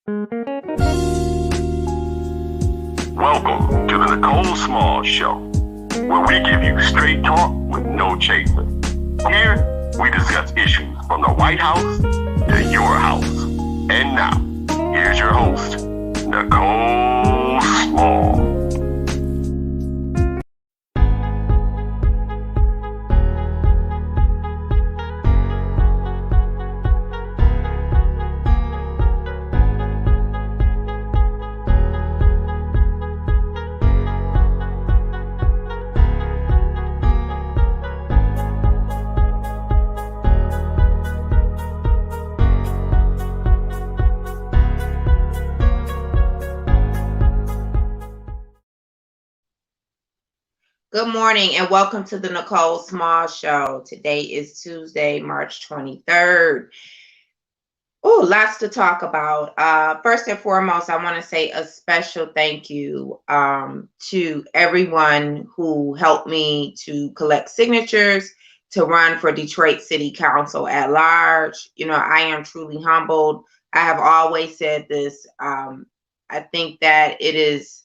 Welcome to the Nicole Small Show, where we give you straight talk with no chaser. Here, we discuss issues from the White House to your house. And now, here's your host, Nicole Small. Good morning and welcome to the Nicole Small Show. Today is Tuesday, March 23rd. Oh, lots to talk about. First and foremost, I want to say a special thank you to everyone who helped me to collect signatures to run for Detroit City Council at large. You know, I am truly humbled. I have always said this. I think that it is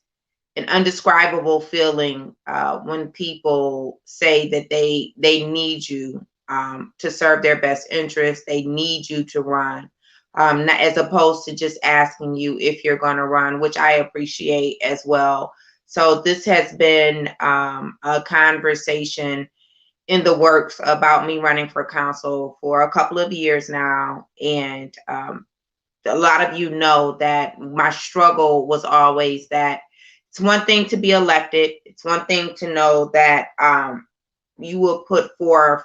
an indescribable feeling when people say that they need you to serve their best interest. They need you to run, as opposed to just asking you if you're going to run, which I appreciate as well. So this has been a conversation in the works about me running for council for a couple of years now. And a lot of you know that my struggle was always that it's one thing to be elected. It's one thing to know that you will put forth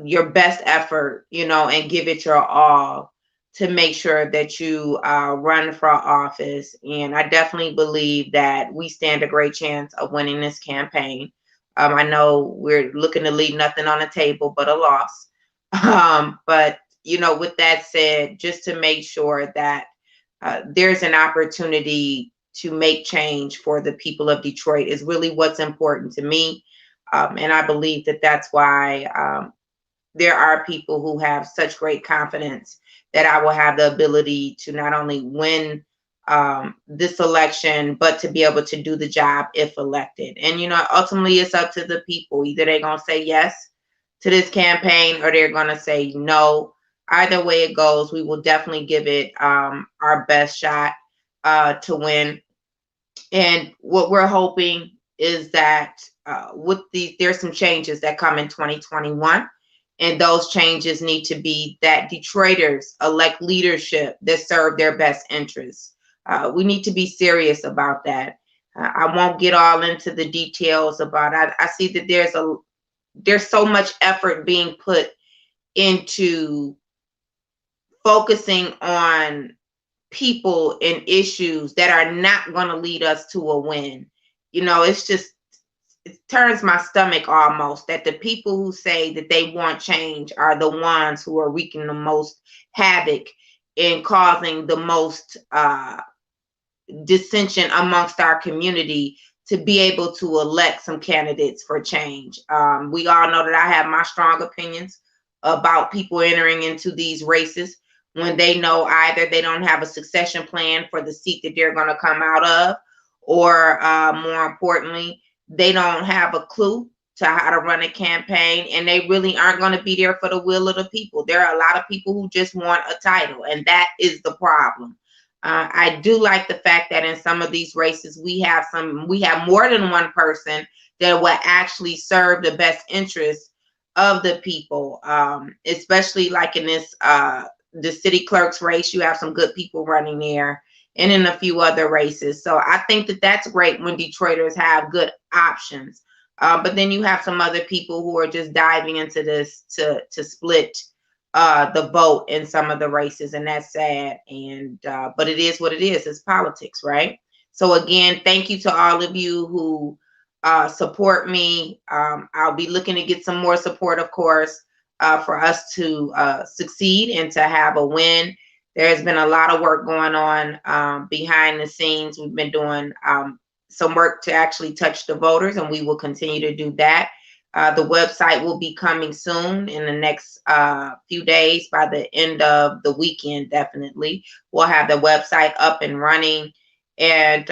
your best effort, you know, and give it your all to make sure that you run for office. And I definitely believe that we stand a great chance of winning this campaign. I know we're looking to leave nothing on the table but a loss. But, you know, with that said, just to make sure that there's an opportunity to make change for the people of Detroit is really what's important to me. And I believe that that's why there are people who have such great confidence that I will have the ability to not only win this election, but to be able to do the job if elected. And, you know, ultimately it's up to the people. Either they're going to say yes to this campaign or they're going to say no. Either way it goes, we will definitely give it our best shot to win. And what we're hoping is that there's some changes that come in 2021. And those changes need to be that Detroiters elect leadership that serve their best interests. We need to be serious about that. I won't get all into the details about it. I see that there's so much effort being put into focusing on people and issues that are not going to lead us to a win. You know, it turns my stomach almost that the people who say that they want change are the ones who are wreaking the most havoc and causing the most dissension amongst our community to be able to elect some candidates for change. We all know that I have my strong opinions about people entering into these races when they know either they don't have a succession plan for the seat that they're going to come out of, or more importantly, they don't have a clue to how to run a campaign, and they really aren't going to be there for the will of the people. There are a lot of people who just want a title, and that is the problem. I do like the fact that in some of these races, we have more than one person that will actually serve the best interest of the people, especially like in this the city clerk's race. You have some good people running there, and in a few other races. So I think that that's great when Detroiters have good options. But then you have some other people who are just diving into this to split the vote in some of the races, and that's sad. And but it is what it is. It's politics, right? So again, thank you to all of you who support me. I'll be looking to get some more support, of course, for us to succeed and to have a win. There's been a lot of work going on behind the scenes. We've been doing some work to actually touch the voters, and we will continue to do that. The website will be coming soon in the next few days. By the end of the weekend, definitely we'll have the website up and running, and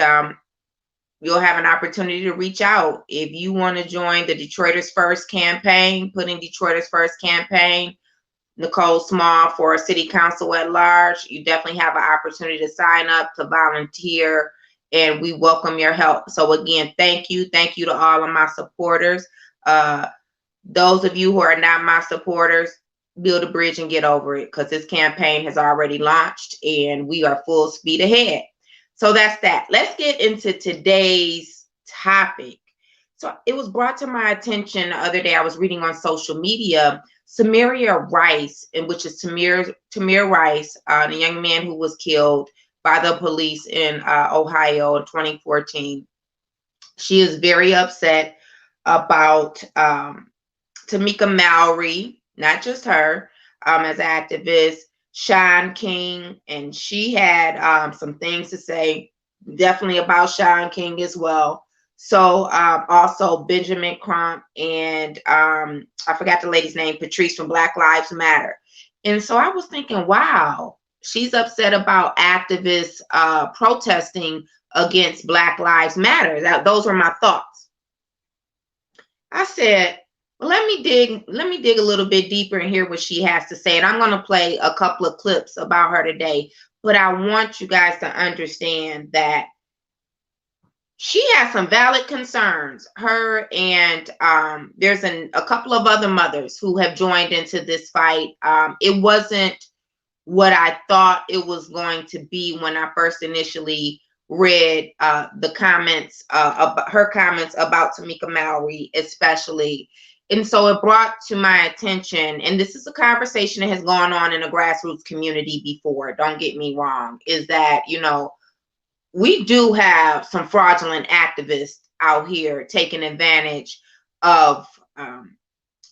you'll have an opportunity to reach out if you want to join the Detroiters First campaign. Put in Detroiters First campaign, Nicole Small for city council at large. You definitely have an opportunity to sign up, to volunteer, and we welcome your help. So again, thank you to all of my supporters. Those of you who are not my supporters, build a bridge and get over it, because this campaign has already launched and we are full speed ahead. So that's that. Let's get into today's topic. So it was brought to my attention the other day. I was reading on social media, Samaria Rice, which is Tamir Rice, the young man who was killed by the police in Ohio in 2014. She is very upset about Tamika Mallory, not just her, as an activist, Shaun King, and she had some things to say definitely about Shaun King as well. So also Benjamin Crump and I forgot the lady's name, Patrice from Black Lives Matter. And so I was thinking, wow, she's upset about activists protesting against Black Lives Matter. Those were my thoughts. I said, well, let me dig a little bit deeper and hear what she has to say. And I'm going to play a couple of clips about her today. But I want you guys to understand that she has some valid concerns. Her and there's a couple of other mothers who have joined into this fight. It wasn't what I thought it was going to be when I first initially read the comments, about her comments about Tamika Mallory, especially. And so it brought to my attention, and this is a conversation that has gone on in a grassroots community before, don't get me wrong, is that, you know, we do have some fraudulent activists out here taking advantage of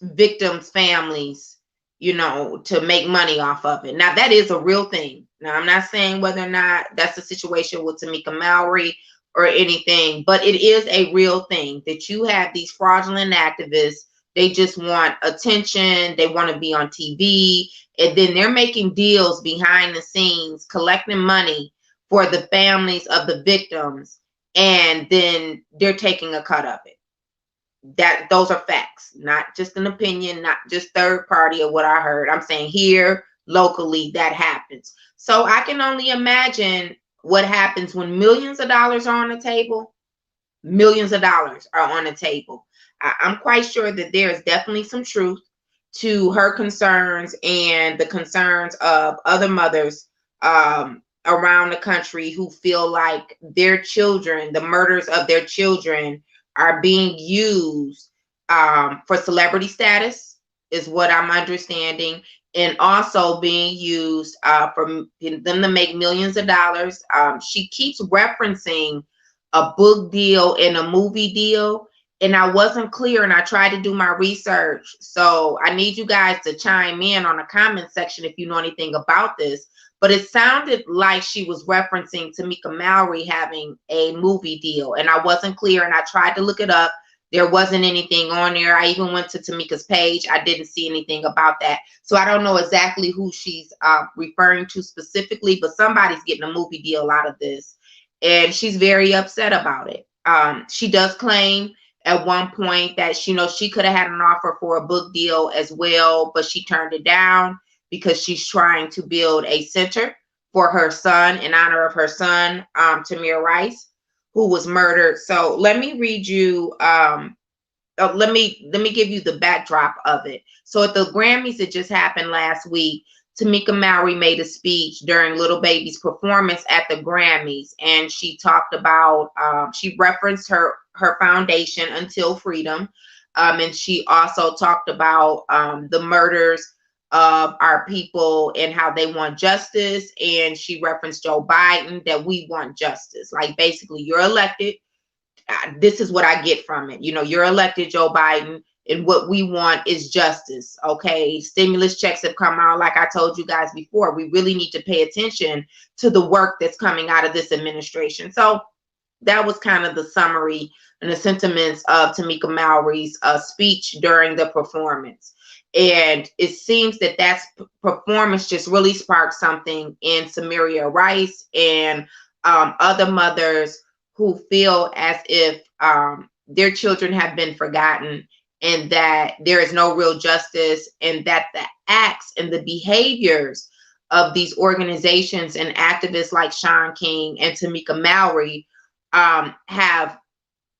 victims' families, you know, to make money off of it. Now, that is a real thing. Now, I'm not saying whether or not that's the situation with Tamika Mallory or anything, but it is a real thing that you have these fraudulent activists. They just want attention. They want to be on TV. And then they're making deals behind the scenes, collecting money for the families of the victims. And then they're taking a cut of it. Those are facts, not just an opinion, not just third party of what I heard. I'm saying here locally that happens. So I can only imagine what happens when millions of dollars are on the table. Millions of dollars are on the table. I'm quite sure that there is definitely some truth to her concerns and the concerns of other mothers around the country who feel like their children, the murders of their children, are being used for celebrity status, is what I'm understanding, and also being used for them to make millions of dollars. She keeps referencing a book deal and a movie deal, and I wasn't clear, and I tried to do my research. So I need you guys to chime in on the comment section if you know anything about this. But it sounded like she was referencing Tamika Mallory having a movie deal, and I wasn't clear, and I tried to look it up. There wasn't anything on there. I even went to Tamika's page. I didn't see anything about that. So I don't know exactly who she's referring to specifically, but somebody's getting a movie deal out of this, and she's very upset about it. She does claim at one point that she could have had an offer for a book deal as well, but she turned it down because she's trying to build a center for her son in honor of her son, Tamir Rice, who was murdered. So let me read you, let me give you the backdrop of it. So at the Grammys that just happened last week, Tamika Mallory made a speech during Little Baby's performance at the Grammys, and she talked about, she referenced her foundation, Until Freedom, and she also talked about the murders of our people and how they want justice. And she referenced Joe Biden, that we want justice. Like, basically, you're elected. This is what I get from it. You're elected, Joe Biden, and what we want is justice. Okay, stimulus checks have come out. Like I told you guys before, we really need to pay attention to the work that's coming out of this administration. So that was kind of the summary and the sentiments of Tamika Mallory's speech during the performance. And it seems that that performance just really sparked something in Samaria Rice and other mothers who feel as if their children have been forgotten, and that there is no real justice, and that the acts and the behaviors of these organizations and activists like Shaun King and Tamika Mallory have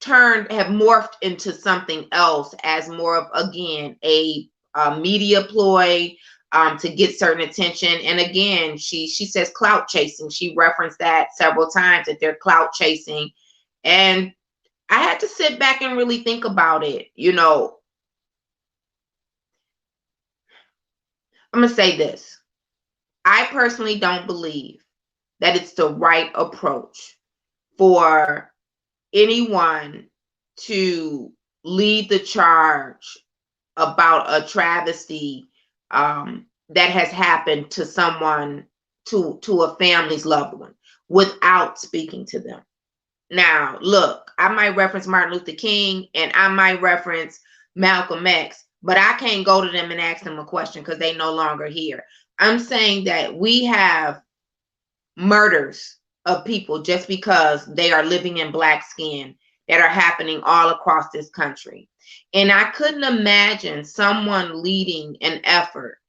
morphed into something else, as more of, again, a media ploy to get certain attention. And again, she says clout chasing. She referenced that several times, that they're clout chasing. And I had to sit back and really think about it. You know, I'm going to say this. I personally don't believe that it's the right approach for anyone to lead the charge about a travesty that has happened to someone, to a family's loved one, without speaking to them. Now, look, I might reference Martin Luther King and I might reference Malcolm X, but I can't go to them and ask them a question because they no longer here. I'm saying that we have murders of people just because they are living in black skin that are happening all across this country. And I couldn't imagine someone leading an effort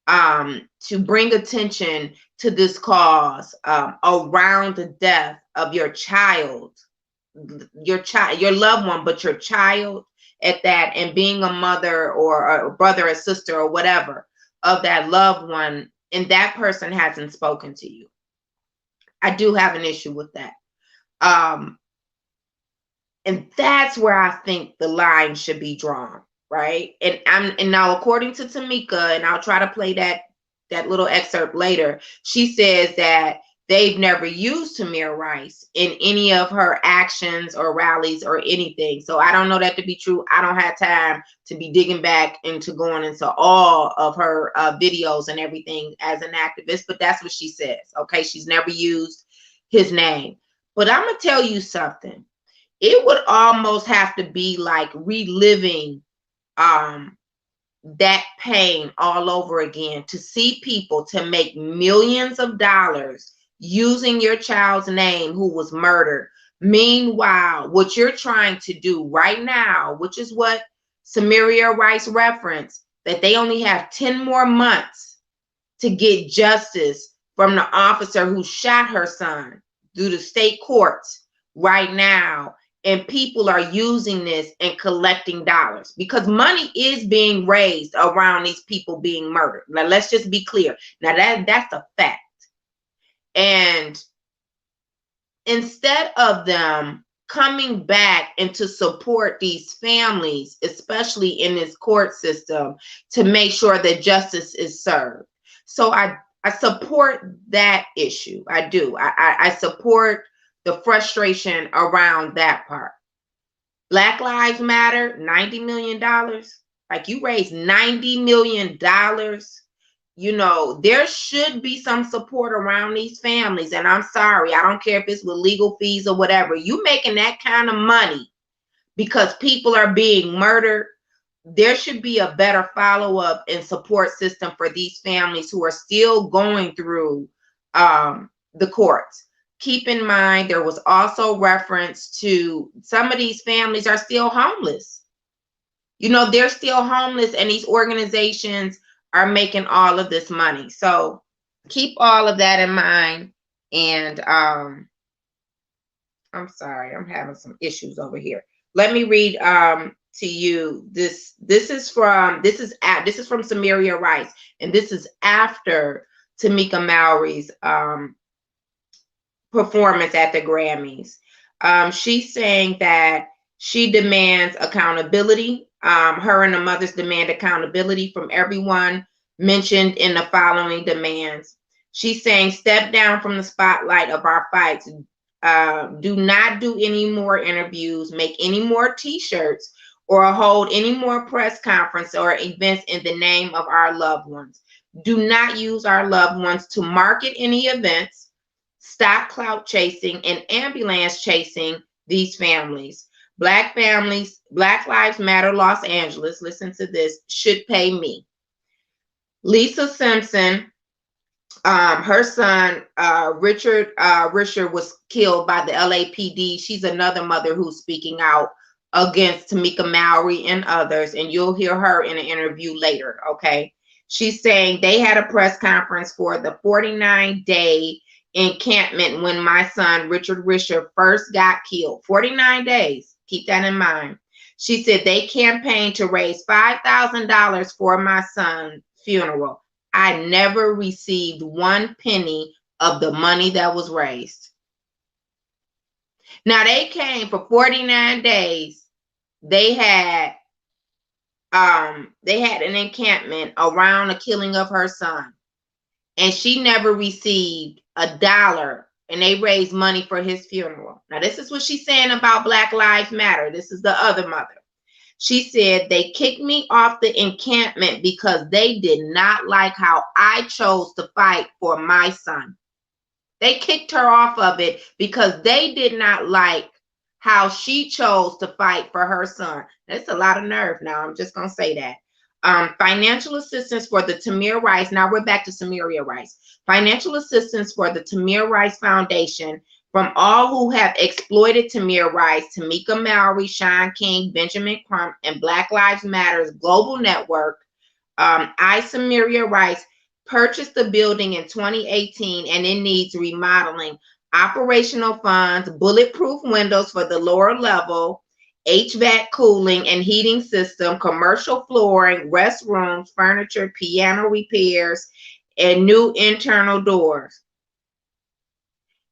to bring attention to this cause around the death of your child, your loved one, but your child at that, and being a mother or a brother or sister or whatever of that loved one, and that person hasn't spoken to you. I do have an issue with that. And that's where I think the line should be drawn, right? And now, according to Tamika, and I'll try to play that little excerpt later, she says that they've never used Tamir Rice in any of her actions or rallies or anything. So I don't know that to be true. I don't have time to be digging back into going into all of her videos and everything as an activist, but that's what she says. Okay, she's never used his name. But I'm gonna tell you something. It would almost have to be like reliving that pain all over again, to see people to make millions of dollars using your child's name who was murdered. Meanwhile, what you're trying to do right now, which is what Samaria Rice referenced, that they only have 10 more months to get justice from the officer who shot her son, through the state courts right now. And people are using this and collecting dollars, because money is being raised around these people being murdered. Now, let's just be clear. Now, that's a fact. And instead of them coming back and to support these families, especially in this court system, to make sure that justice is served. So I support that issue. I do. I support the frustration around that part. Black Lives Matter, $90 million. Like, you raised $90 million. You know, there should be some support around these families. And I'm sorry, I don't care if it's with legal fees or whatever. You making that kind of money because people are being murdered. There should be a better follow-up and support system for these families who are still going through the courts. Keep in mind, there was also reference to some of these families are still homeless. You know, they're still homeless, and these organizations are making all of this money. So keep all of that in mind. And I'm sorry, I'm having some issues over here. Let me read to you this is from Samaria Rice, and this is after Tamika Mallory's performance at the Grammys. She's saying that she demands accountability. Her and the mothers demand accountability from everyone mentioned in the following demands. She's saying, step down from the spotlight of our fights. Do not do any more interviews, make any more t-shirts, or hold any more press conference or events in the name of our loved ones. Do not use our loved ones to market any events. Stop clout chasing and ambulance chasing these families. Black families, Black Lives Matter Los Angeles, listen to this, should pay me. Lisa Simpson, her son, Richard Risher, was killed by the LAPD. She's another mother who's speaking out against Tamika Mallory and others, and you'll hear her in an interview later, okay? She's saying they had a press conference for the 49-day encampment when my son, Richard Risher, first got killed. 49 days. Keep that in mind. She said they campaigned to raise $5,000 for my son's funeral. I never received one penny of the money that was raised. Now they came for 49 days. They had an encampment around the killing of her son, and she never received $1, and they raised money for his funeral. Now this is what she's saying about Black Lives Matter. This is the other mother. She said they kicked me off the encampment because they did not like how I chose to fight for my son. They kicked her off of it because they did not like how she chose to fight for her son. That's a lot of nerve. Now, I'm just going to say that. Financial assistance for the Tamir Rice. Now we're back to Samaria Rice. Financial assistance for the Tamir Rice Foundation from all who have exploited Tamir Rice, Tamika Mallory, Shaun King, Benjamin Crump, and Black Lives Matter's global network. Samaria Rice purchased the building in 2018 and it needs remodeling. Operational funds, bulletproof windows for the lower level, HVAC cooling and heating system, commercial flooring, restrooms, furniture, piano repairs, and new internal doors.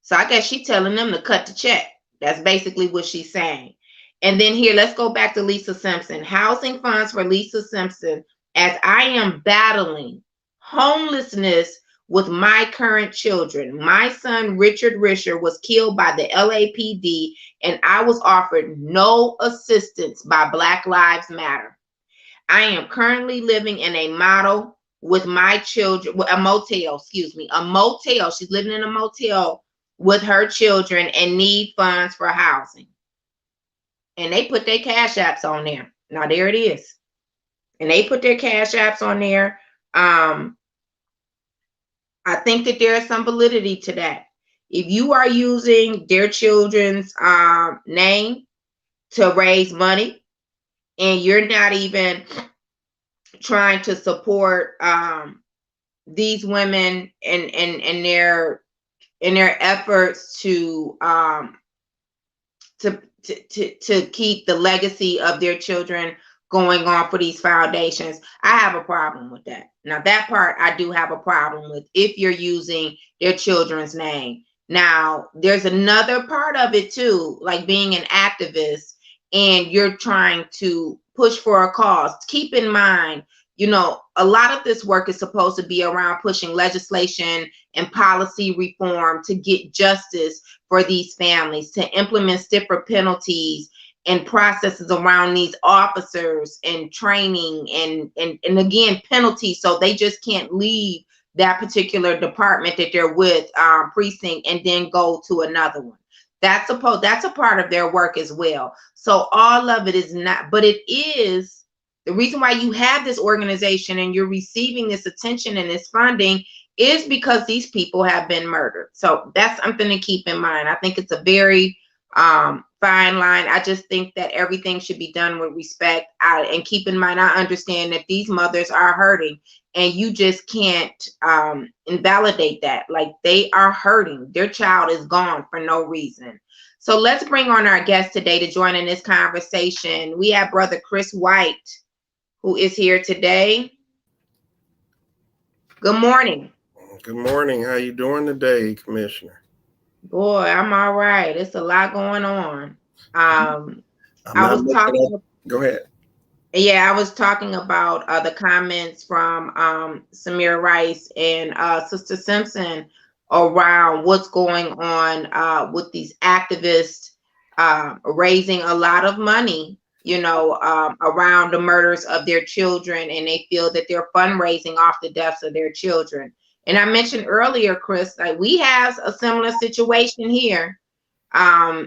So I guess she's telling them to cut the check. That's basically what she's saying. And then here, let's go back to Lisa Simpson. Housing funds for Lisa Simpson as I am battling homelessness with my current children. My son, Richard Risher, was killed by the LAPD, and I was offered no assistance by Black Lives Matter. I am currently living in a motel with my children, a motel. She's living in a motel with her children and need funds for housing. And they put their cash apps on there. Now there it is. And they put their cash apps on there. I think that there is some validity to that. If you are using their children's name to raise money and you're not even trying to support these women in their efforts to keep the legacy of their children going on for these foundations, I have a problem with that. Now that part I do have a problem with, if you're using their children's name. Now there's another part of it too, like being an activist and you're trying to push for a cause. Keep in mind, you know, a lot of this work is supposed to be around pushing legislation and policy reform to get justice for these families, to implement stiffer penalties and processes around these officers and training and again, penalties, so they just can't leave that particular department that they're with, precinct, and then go to another one. That's a part of their work as well. So all of it is not, but it is the reason why you have this organization and you're receiving this attention and this funding is because these people have been murdered. So that's something to keep in mind. I think it's a very fine line. I just think that everything should be done with respect. And keep in mind, I understand that these mothers are hurting, and you just can't invalidate that. Like, they are hurting. Their child is gone for no reason. So let's bring on our guest today to join in this conversation. We have Brother Chris White, who is here today. Good morning. Good morning. How you doing today, Commissioner? Boy, I'm all right. It's a lot going on. I was talking. Go ahead. Yeah, I was talking about the comments from Samaria Rice and Sister Simpson around what's going on with these activists raising a lot of money, you know, around the murders of their children, and they feel that they're fundraising off the deaths of their children. And I mentioned earlier, Chris, like, we have a similar situation here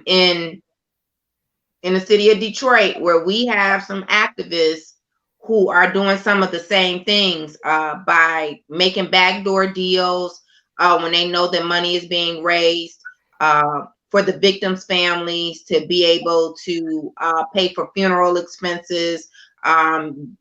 in in the city of Detroit, where we have some activists who are doing some of the same things by making backdoor deals when they know that money is being raised for the victims' families to be able to pay for funeral expenses,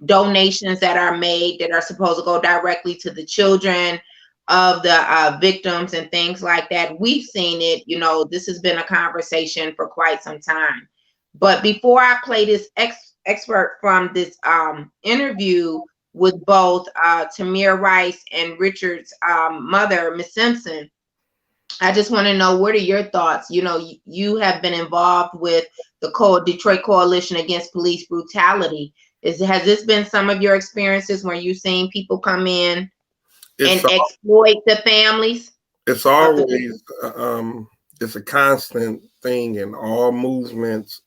donations that are made that are supposed to go directly to the children of the victims and things like that. We've seen it. You know, this has been a conversation for quite some time. But before I play this expert from this interview with both Tamir Rice and Richard's mother, Miss Simpson, I just want to know, what are your thoughts? You know, you have been involved with the Detroit Coalition Against Police Brutality. Has this been some of your experiences where you've seen people come in and exploit the families? It's always it's a constant thing in all movements.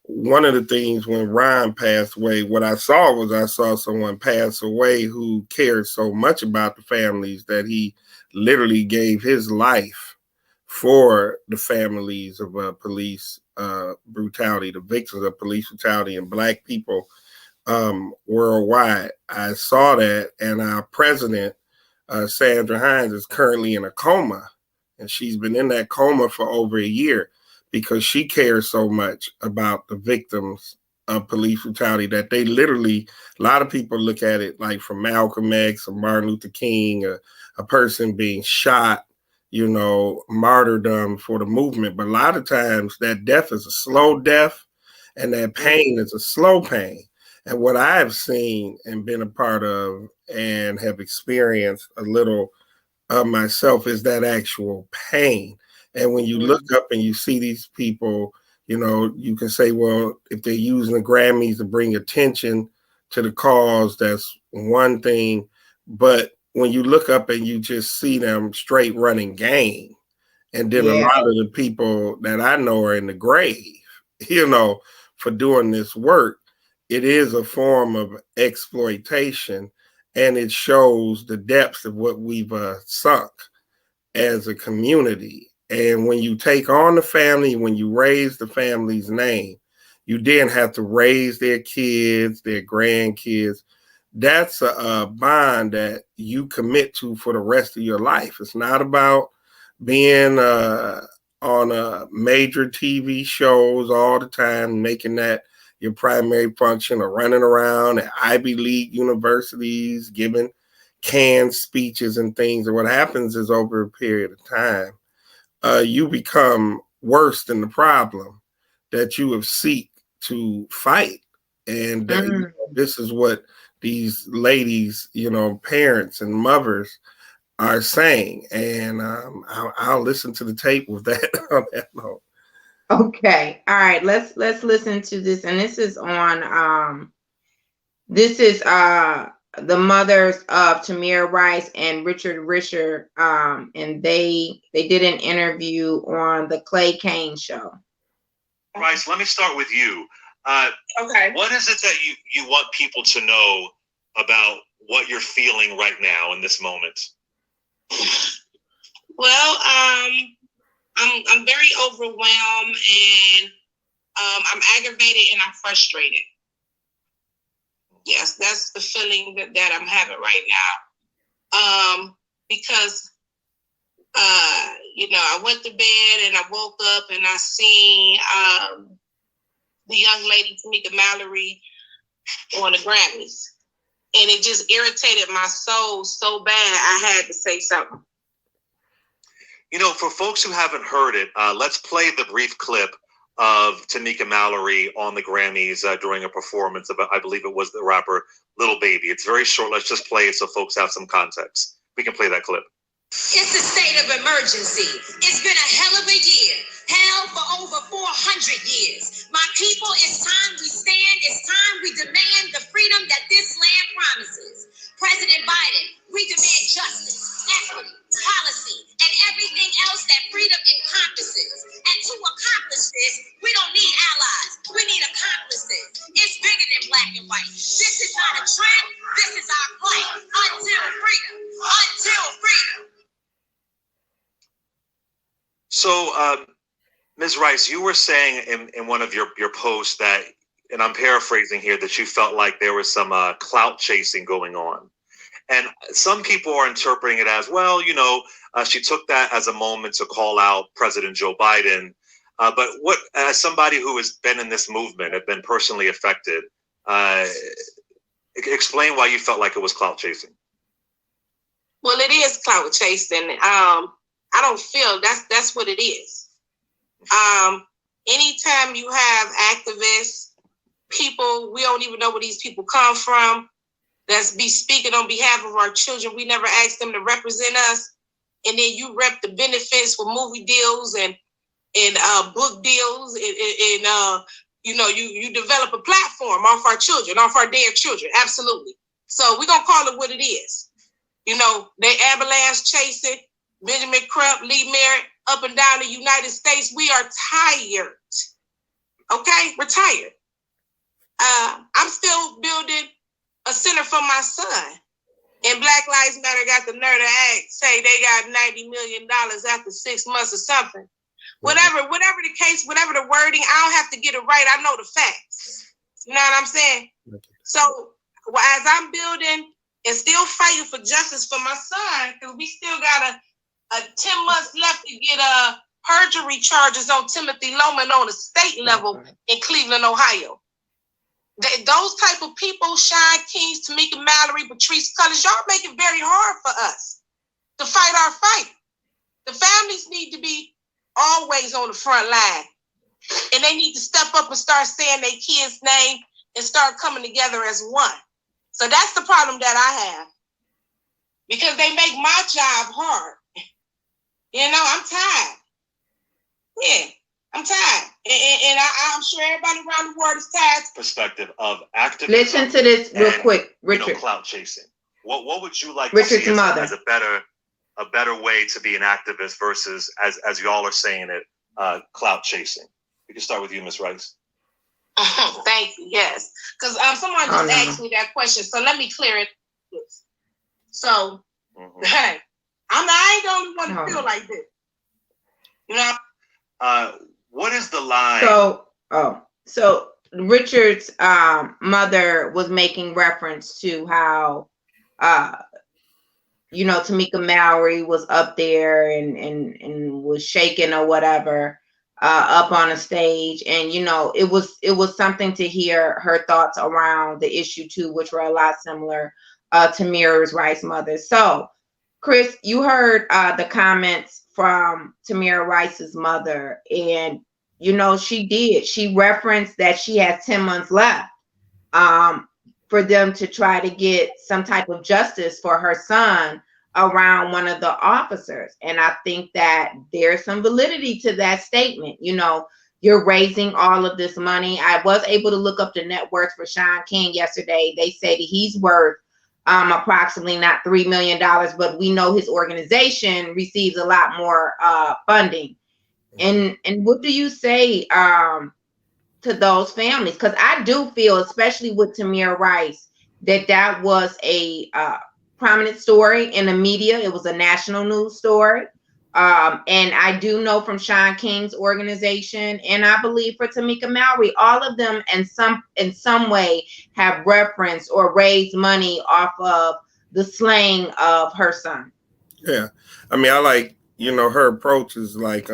One of the things when Ryan passed away, what I saw someone pass away who cared so much about the families that he literally gave his life for the families of police brutality, the victims of police brutality, and Black people worldwide. I saw that, and our president, Sandra Hines, is currently in a coma, and she's been in that coma for over a year because she cares so much about the victims of police brutality that they literally, a lot of people look at it like from Malcolm X or Martin Luther King, a person being shot, you know, martyrdom for the movement. But a lot of times that death is a slow death, and that pain is a slow pain. And what I have seen and been a part of and have experienced a little of myself is that actual pain. And when you look up and you see these people, you know, you can say, well, if they're using the Grammys to bring attention to the cause, that's one thing. But when you look up and you just see them straight running game, and then a lot of the people that I know are in the grave, you know, for doing this work, it is a form of exploitation, and it shows the depths of what we've sunk as a community. And when you take on the family, when you raise the family's name, you then have to raise their kids, their grandkids. That's a bond that you commit to for the rest of your life. It's not about being on major TV shows all the time, making that your primary function, or running around at Ivy League universities, giving canned speeches and things. And what happens is, over a period of time, you become worse than the problem that you have seek to fight. And you know, this is what these ladies, you know, parents and mothers are saying. And I'll listen to the tape with that on that note. Okay. All right. Let's listen to this. And this is on this is the mothers of Tamir Rice and Richard Risher. And they did an interview on the Clay Kane show. Rice, let me start with you. Okay. What is it that you want people to know about what you're feeling right now in this moment? Well, I'm very overwhelmed, and I'm aggravated and I'm frustrated. Yes, that's the feeling that I'm having right now. Because you know, I went to bed and I woke up and I seen the young lady Tamika Mallory on the Grammys, and it just irritated my soul so bad I had to say something. You know, for folks who haven't heard it, let's play the brief clip of Tamika Mallory on the Grammys during a performance of, I believe it was the rapper Lil Baby. It's very short. Let's just play it so folks have some context. We can play that clip. It's a state of emergency. It's been a hell of a year. Hell for over 400 years. My people, it's time we stand. It's time we demand the freedom that this land promises. President Biden, we demand justice, equity, policy, and everything else that freedom encompasses. And to accomplish this, we don't need allies. We need accomplices. It's bigger than black and white. This is not a trend. This is our fight until freedom. Until freedom. So Ms. Rice, you were saying in one of your posts that, and I'm paraphrasing here, that you felt like there was some clout chasing going on. And some people are interpreting it as, well, she took that as a moment to call out President Joe Biden. But what, as somebody who has been in this movement, have been personally affected, explain why you felt like it was clout chasing. Well, it is clout chasing. I don't feel that's what it is. Anytime you have activists, people, we don't even know where these people come from, that's be speaking on behalf of our children. We never asked them to represent us. And then you rep the benefits for movie deals and book deals. And you develop a platform off our children, off our dead children. Absolutely. So we're going to call it what it is. They ambulance chasing Benjamin Crump, Lee Merritt, up and down the United States. We are tired. Okay? We're tired. I'm still building a center for my son. And Black Lives Matter got the nerve to say they got $90 million after 6 months or something. Whatever the case, whatever the wording, I don't have to get it right. I know the facts. You know what I'm saying? So as I'm building and still fighting for justice for my son, because we still got a 10 months left to get perjury charges on Timothy Loman on a state level in Cleveland, Ohio. Those type of people, Shaun King, Tamika Mallory, Patrice Cullors, y'all make it very hard for us to fight our fight. The families need to be always on the front line. And they need to step up and start saying their kids' name and start coming together as one. So that's the problem that I have. Because they make my job hard. I'm tired. Yeah. I'm tired, and I'm sure everybody around the world is tired. Perspective of activism. Listen to this real quick, Richard. Clout chasing. What would you like Richard's to see as a better way to be an activist versus, as y'all are saying it, clout chasing? We can start with you, Ms. Rice. Thank you. Yes, because someone just asked me that question, so let me clear it. So, hey, I ain't the only one to feel like this. What is the line? So Richard's mother was making reference to how Tamika Mallory was up there and was shaking or whatever up on a stage, and it was something to hear her thoughts around the issue too, which were a lot similar to Tamir Rice's mother. So Chris, you heard the comments from Tamir Rice's mother, and she referenced that she has 10 months left for them to try to get some type of justice for her son around one of the officers. And I think that there's some validity to that statement. You're raising all of this money. I was able to look up the net worth for Shaun King yesterday. They said he's worth approximately not $3 million, but we know his organization receives a lot more funding. And what do you say to those families? Because I do feel, especially with Tamir Rice, that was a prominent story in the media. It was a national news story. And I do know from Shaun King's organization, and I believe for Tamika Mallory, all of them in some way have referenced or raised money off of the slaying of her son. Yeah. I mean, I like, her approach is like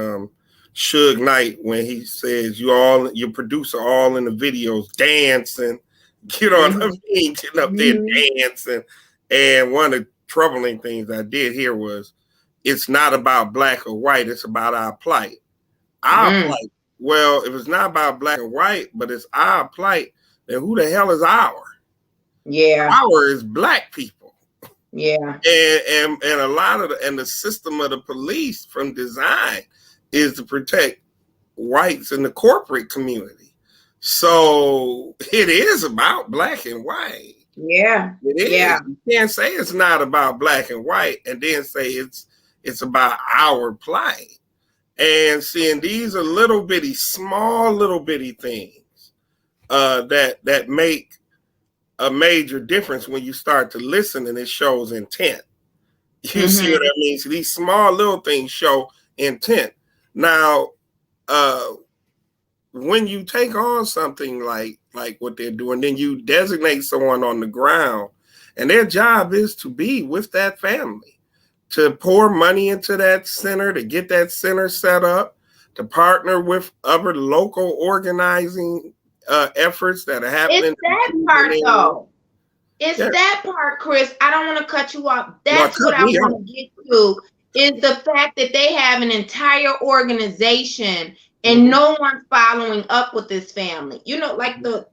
Suge Knight when he says your producer all in the videos dancing, what I mean? Getting up there dancing. And one of the troubling things I did here was, it's not about black or white. It's about our plight. Our plight. Well, if it's not about black and white, but it's our plight, then who the hell is our? Yeah. Our is black people. Yeah. And a lot of the system of the police from design is to protect whites in the corporate community. So it is about black and white. Yeah. It is. Yeah. You can't say it's not about black and white and then say it's about our plight. And seeing these are small little bitty things that make a major difference when you start to listen, and it shows intent. You see what I mean? So these small little things show intent. Now, when you take on something like what they're doing, then you designate someone on the ground, and their job is to be with that family, to pour money into that center, to get that center set up, to partner with other local organizing efforts that are happening. It's that part, though. It's that part, Chris. I don't want to cut you off. That's what I want to get to, is the fact that they have an entire organization and no one's following up with this family. You know, like the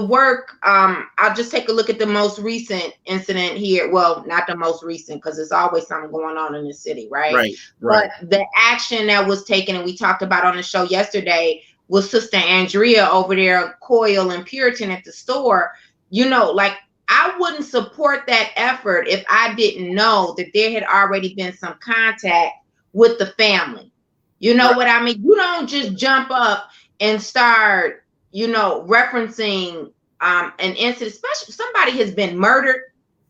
work, I'll just take a look at the most recent incident here. Well, not the most recent, because there's always something going on in the city, right? Right. But the action that was taken, and we talked about on the show yesterday, was Sister Andrea over there, Coyle and Puritan at the store. You know, like, I wouldn't support that effort if I didn't know that there had already been some contact with the family. You know what I mean? You don't just jump up and start, you know, referencing an incident, especially if somebody has been murdered.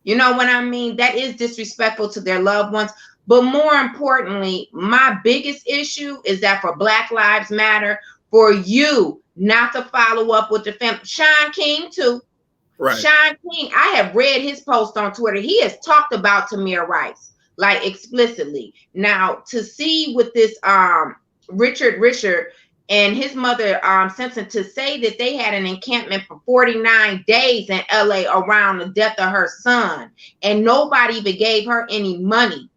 You know what I mean? That is disrespectful to their loved ones. But more importantly, my biggest issue is that for Black Lives Matter, for you not to follow up with the family. Shaun King, too. Right. Shaun King, I have read his post on Twitter. He has talked about Tamir Rice, like, explicitly. Now, to see with this Richard and his mother Simpson, to say that they had an encampment for 49 days in LA around the death of her son, and nobody even gave her any money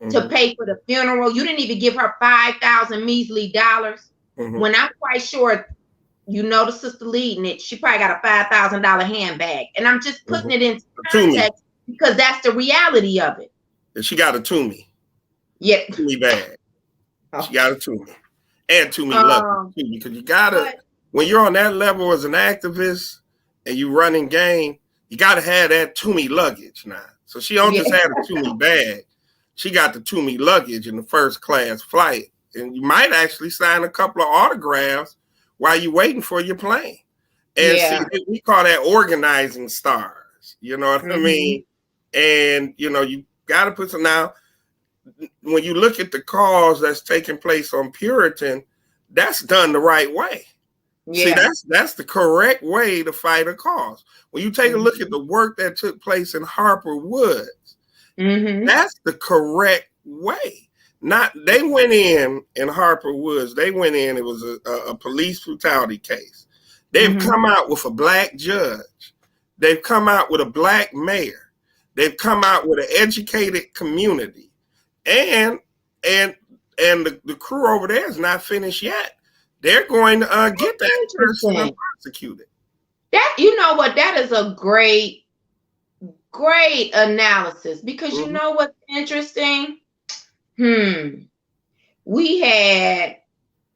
to pay for the funeral. You didn't even give her 5,000 measly dollars. When I'm quite sure, you know, the sister leading it, she probably got a $5,000 handbag. And I'm just putting it into context because that's the reality of it. And she got a Toomey. Yeah. Toomey bag. She got a Toomey. And Toomey luggage, too, because you gotta, when you're on that level as an activist and you running game, you gotta have that Toomey luggage now. So she don't just have a Toomey bag. She got the Toomey luggage in the first class flight. And you might actually sign a couple of autographs while you're waiting for your plane. And see, we call that organizing stars. You know what I mean? And, you know, you got to put some, now, when you look at the cause that's taking place on Puritan, that's done the right way. See, that's the correct way to fight a cause. When you take a look at the work that took place in Harper Woods, that's the correct way. Not, they went in Harper Woods. They went in. It was a police brutality case. They've come out with a Black judge. They've come out with a Black mayor. They've come out with an educated community, and the crew over there is not finished yet. They're going to get that person and prosecute it. That, you know what? That is a great analysis, because you know what's interesting. We had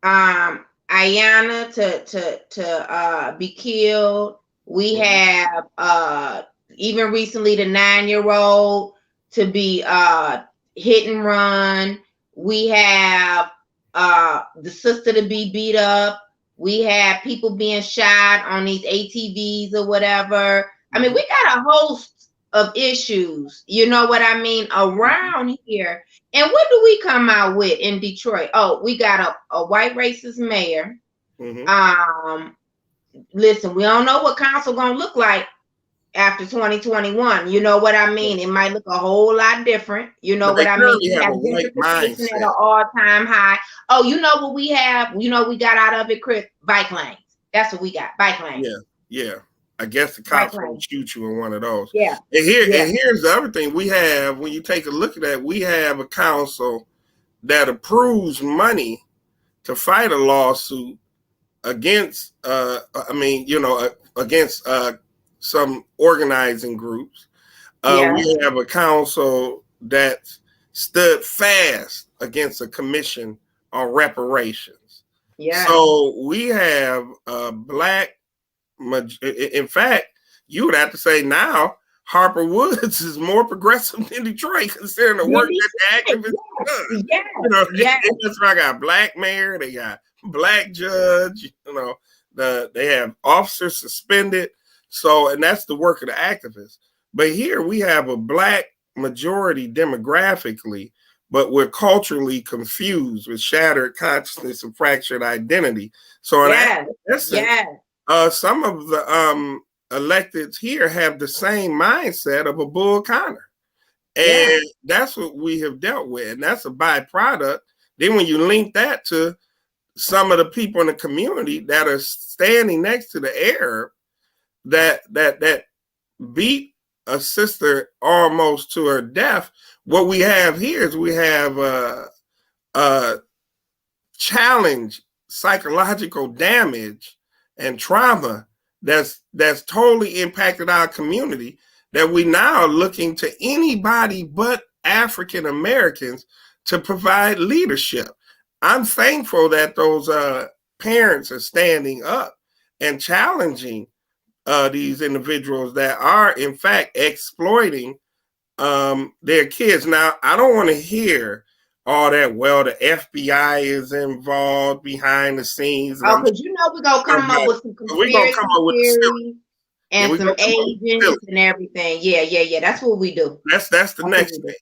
Ayanna to be killed. We have even recently the 9-year-old to be hit and run. We have the sister to be beat up. We have people being shot on these ATVs or whatever. I mean, we got a host of issues, you know what I mean, around here. And what do we come out with in Detroit? Oh, we got a white racist mayor. Listen, we don't know what council gonna look like after 2021. You know what I mean? It might look a whole lot different. You know what I mean? We have gentrification at an all-time high. Oh, you know what we have? You know, we got out of it, Chris? Bike lanes. That's what we got. Bike lanes. Yeah. I guess the cops won't shoot you in one of those. Yeah. And here's the other thing we have. When you take a look at that, we have a council that approves money to fight a lawsuit against against some organizing groups. We have a council that stood fast against a commission on reparations. So we have Black. In fact, you would have to say now Harper Woods is more progressive than Detroit, considering the work that the activists done. You know, that's why I got Black mayor, they got Black judge, you know, they have officers suspended. So, and that's the work of the activists. But here we have a Black majority demographically, but we're culturally confused with shattered consciousness and fractured identity. So in essence, some of the electeds here have the same mindset of a Bull Connor. And that's what we have dealt with. And that's a byproduct. Then when you link that to some of the people in the community that are standing next to the Arab that beat a sister almost to her death, what we have here is we have a challenge, psychological damage and trauma that's totally impacted our community, that we now are looking to anybody but African Americans to provide leadership. I'm thankful that those parents are standing up and challenging these individuals that are, in fact, exploiting their kids. Now, I don't want to hear all that, well, the FBI is involved behind the scenes. Oh, because we're going to come up with some conspiracy theories and some agents and everything. Yeah. That's what we do. That's the next thing.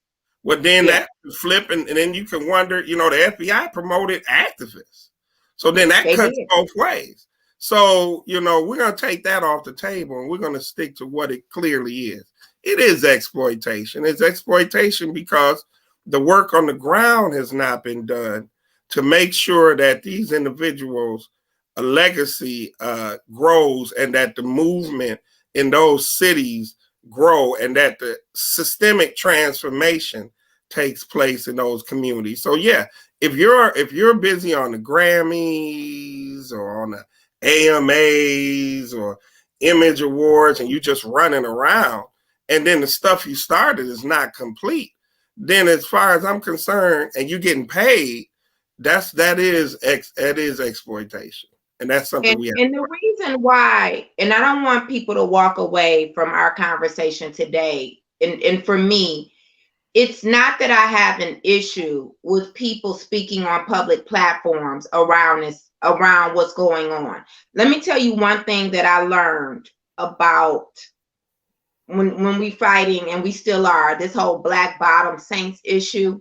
Well, then that flip, and then you can wonder, the FBI promoted activists. So then that cuts both ways. So, we're going to take that off the table and we're going to stick to what it clearly is. It is exploitation. It's exploitation because the work on the ground has not been done to make sure that these individuals' legacy grows, and that the movement in those cities grow, and that the systemic transformation takes place in those communities. So if you're busy on the Grammys or on the AMAs or Image Awards and you just running around, and then the stuff you started is not complete, then as far as I'm concerned, and you're getting paid, that is exploitation. And that's something we have. And the reason why, and I don't want people to walk away from our conversation today, and for me, it's not that I have an issue with people speaking on public platforms around what's going on. Let me tell you one thing that I learned about when we fighting, and we still are, this whole Black Bottom Saints issue,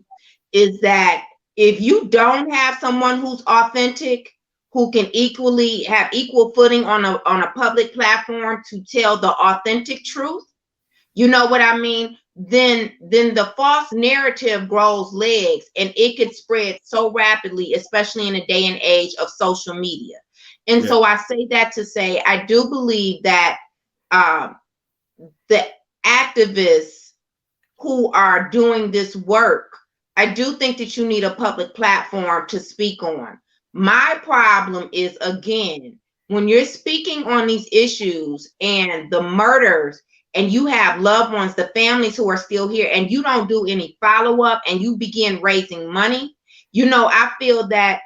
is that if you don't have someone who's authentic, who can equally have equal footing on a public platform to tell the authentic truth, you know what I mean? Then the false narrative grows legs, and it could spread so rapidly, especially in a day and age of social media. And so I say that to say, I do believe that the activists who are doing this work, I do think that you need a public platform to speak on. My problem is, again, when you're speaking on these issues and the murders, and you have loved ones, the families who are still here, and you don't do any follow-up, and you begin raising money, I feel that,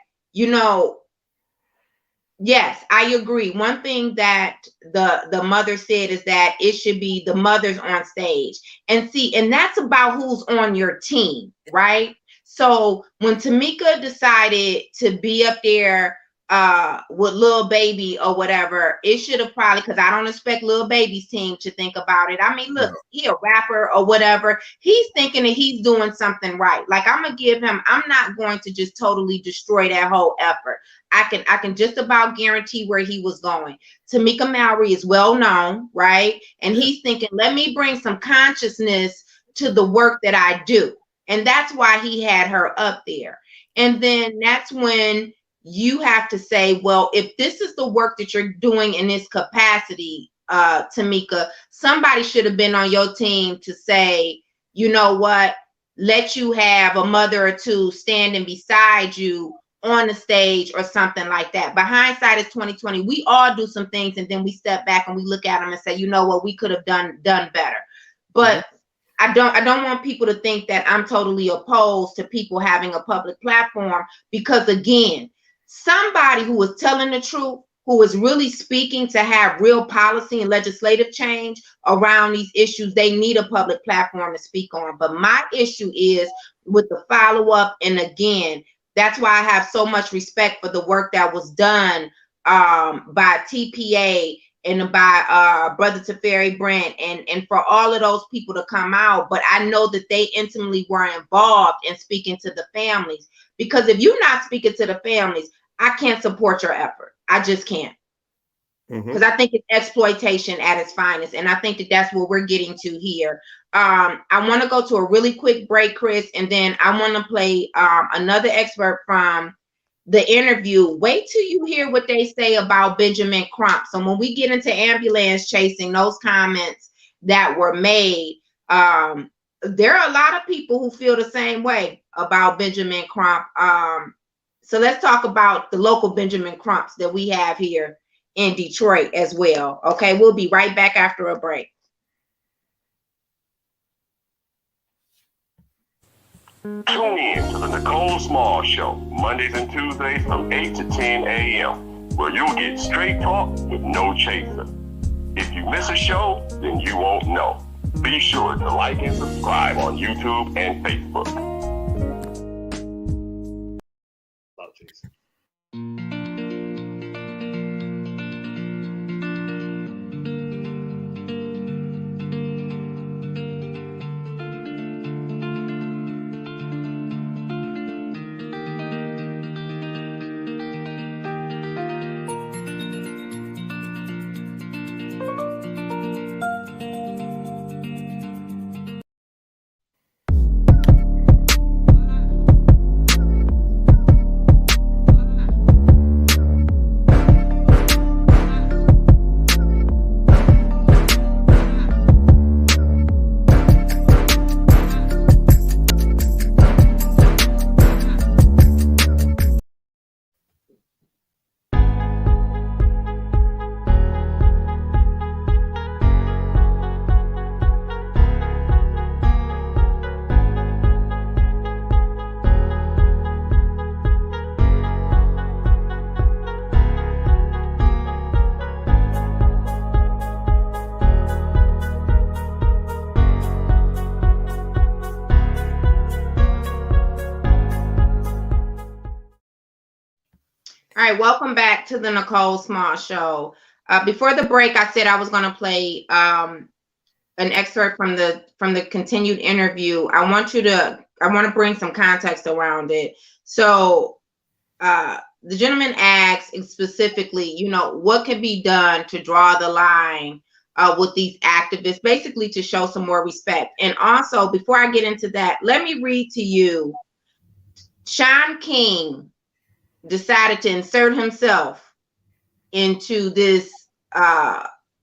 yes, I agree. One thing that the mother said is that it should be the mothers on stage. And that's about who's on your team, right? So when Tamika decided to be up there with Lil Baby or whatever, it should have probably, because I don't expect Lil Baby's team to think about it. I mean, look, he a rapper or whatever. He's thinking that he's doing something right. Like, I'm not going to just totally destroy that whole effort. I can just about guarantee where he was going. Tamika Mallory is well known, right? And he's thinking, let me bring some consciousness to the work that I do. And that's why he had her up there. And then that's when you have to say, well, if this is the work that you're doing in this capacity, Tamika, somebody should have been on your team to say, you know what, let you have a mother or two standing beside you on the stage or something like that. But hindsight is 2020. We all do some things, and then we step back and we look at them and say, you know what, we could have done better. But I don't want people to think that I'm totally opposed to people having a public platform, because again, somebody who is telling the truth, who is really speaking to have real policy and legislative change around these issues, they need a public platform to speak on. But my issue is with the follow-up. And again, that's why I have so much respect for the work that was done by TPA and by Brother Teferi Brent and for all of those people to come out. But I know that they intimately were involved in speaking to the families, because if you're not speaking to the families, I can't support your effort. I just can't. Because I think it's exploitation at its finest. And I think that that's what we're getting to here. I want to go to a really quick break, Chris, and then I want to play another excerpt from the interview. Wait till you hear what they say about Benjamin Crump. So when we get into ambulance chasing, those comments that were made, there are a lot of people who feel the same way about Benjamin Crump. So let's talk about the local Benjamin Crumps that we have here in Detroit as well. Okay, we'll be right back after a break. Tune in to the Nicole Small Show, Mondays and Tuesdays from 8 to 10 a.m., where you'll get straight talk with no chaser. If you miss a show, then you won't know. Be sure to like and subscribe on YouTube and Facebook. Clout Chasing. All right, welcome back to the Nicole Small Show. Before the break, I said I was going to play an excerpt from the continued interview. I want to bring some context around it. So the gentleman asked specifically, what can be done to draw the line with these activists, basically to show some more respect. And also, before I get into that, let me read to you. Shaun King decided to insert himself into this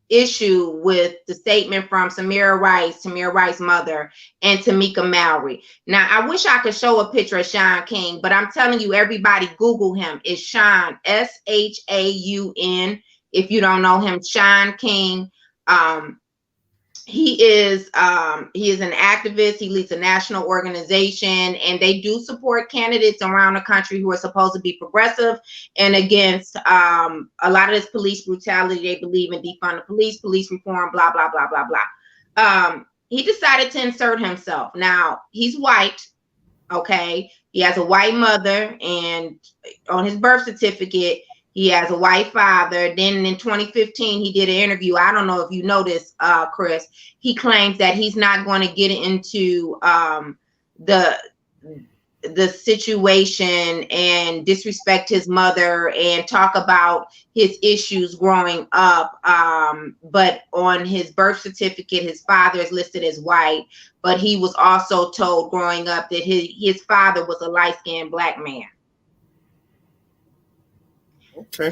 issue with the statement from Samaria Rice, Tamir Rice's mother, and Tamika Mallory. Now, I wish I could show a picture of Shaun King, but I'm telling you, everybody Google him. It's Shaun, S-H-A-U-N. If you don't know him, Shaun King. He is an activist. He leads a national organization, and they do support candidates around the country who are supposed to be progressive and against a lot of this police brutality. They believe in defund the police, police reform, blah, blah, blah, blah, blah. He decided to insert himself. Now, he's white, okay? He has a white mother, and on his birth certificate, he has a white father. Then in 2015, he did an interview. I don't know if you know this, Chris. He claims that he's not going to get into the situation and disrespect his mother and talk about his issues growing up. But on his birth certificate, his father is listed as white. But he was also told growing up that his father was a light-skinned black man. Okay.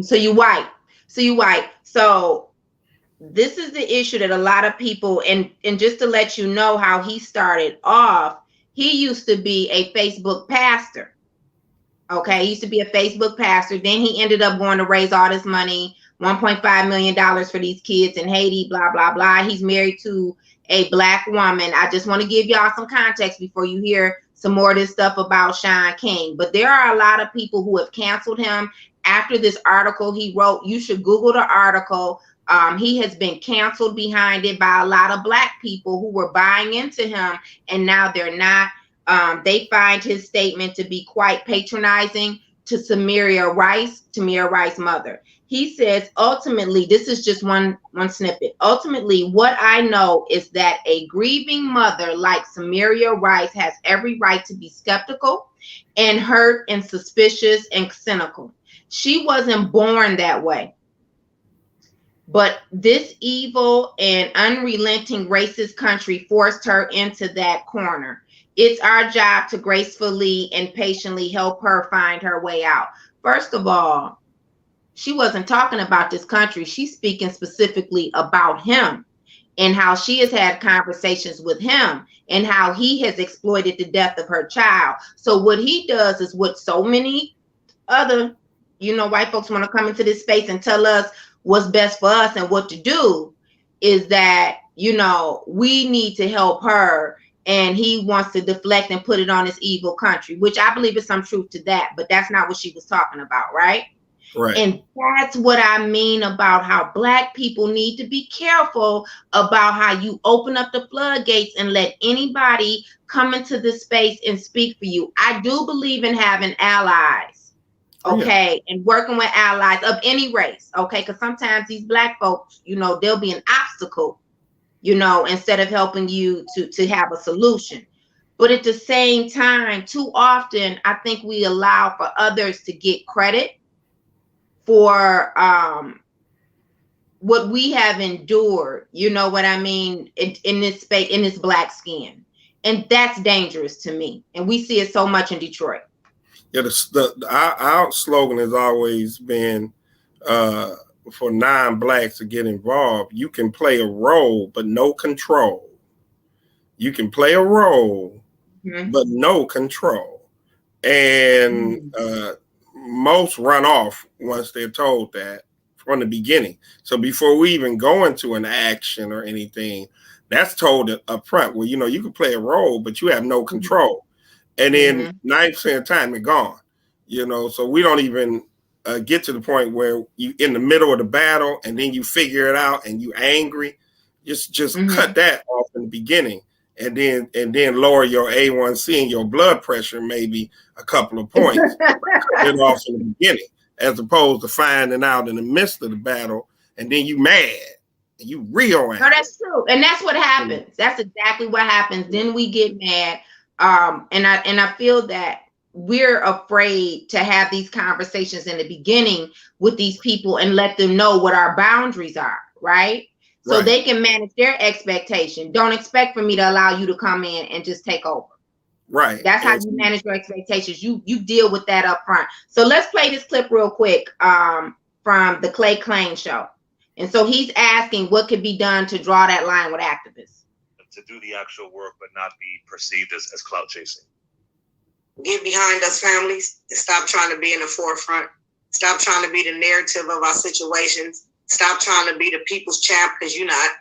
So you white. So this is the issue that a lot of people, and just to let you know how he started off, he used to be a Facebook pastor. Okay, he used to be a Facebook pastor. Then he ended up going to raise all this money, $1.5 million for these kids in Haiti, blah, blah, blah. He's married to a black woman. I just want to give y'all some context before you hear some more of this stuff about Shaun King. But there are a lot of people who have canceled him after this article he wrote. You should Google the article. He has been canceled behind it by a lot of black people who were buying into him, and now they're not. They find his statement to be quite patronizing to Samaria Rice, Tamir Rice's mother. He says, ultimately, this is just one snippet. Ultimately, what I know is that a grieving mother like Samaria Rice has every right to be skeptical and hurt and suspicious and cynical. She wasn't born that way. But this evil and unrelenting racist country forced her into that corner. It's our job to gracefully and patiently help her find her way out. First of all, she wasn't talking about this country. She's speaking specifically about him and how she has had conversations with him and how he has exploited the death of her child. So what he does is what so many other, white folks want to come into this space and tell us what's best for us and what to do, is that, we need to help her. And he wants to deflect and put it on this evil country, which I believe is some truth to that, but that's not what she was talking about, right? Right. And that's what I mean about how Black people need to be careful about how you open up the floodgates and let anybody come into this space and speak for you. I do believe in having allies, okay, and working with allies of any race, okay, because sometimes these Black folks, they'll be an obstacle, instead of helping you to have a solution. But at the same time, too often, I think we allow for others to get credit for what we have endured, what I mean, in this space, in this Black skin. And that's dangerous to me. And we see it so much in Detroit. Yeah, our slogan has always been for non-Blacks to get involved. You can play a role, but no control. You can play a role, but no control. And most run off once they're told that from the beginning. So before we even go into an action or anything, that's told up front. Well, you can play a role, but you have no control. And then 90% of the time, they're gone. So we don't even get to the point where you in the middle of the battle and then you figure it out and you angry. Just cut that off in the beginning. And then lower your A1C and your blood pressure maybe a couple of points. Cut it off in the beginning, as opposed to finding out in the midst of the battle, and then you mad and you real angry. No, that's true, and that's what happens. That's exactly what happens. Then we get mad, and I feel that we're afraid to have these conversations in the beginning with these people and let them know what our boundaries are, right? So they can manage their expectation. Don't expect for me to allow you to come in and just take over. Right. That's how you manage your expectations. You deal with that up front. So let's play this clip real quick from the Clay Claim show. And so he's asking what could be done to draw that line with activists. To do the actual work, but not be perceived as clout chasing. Get behind us, families, and stop trying to be in the forefront. Stop trying to be the narrative of our situations. Stop trying to be the people's champ, because you're not.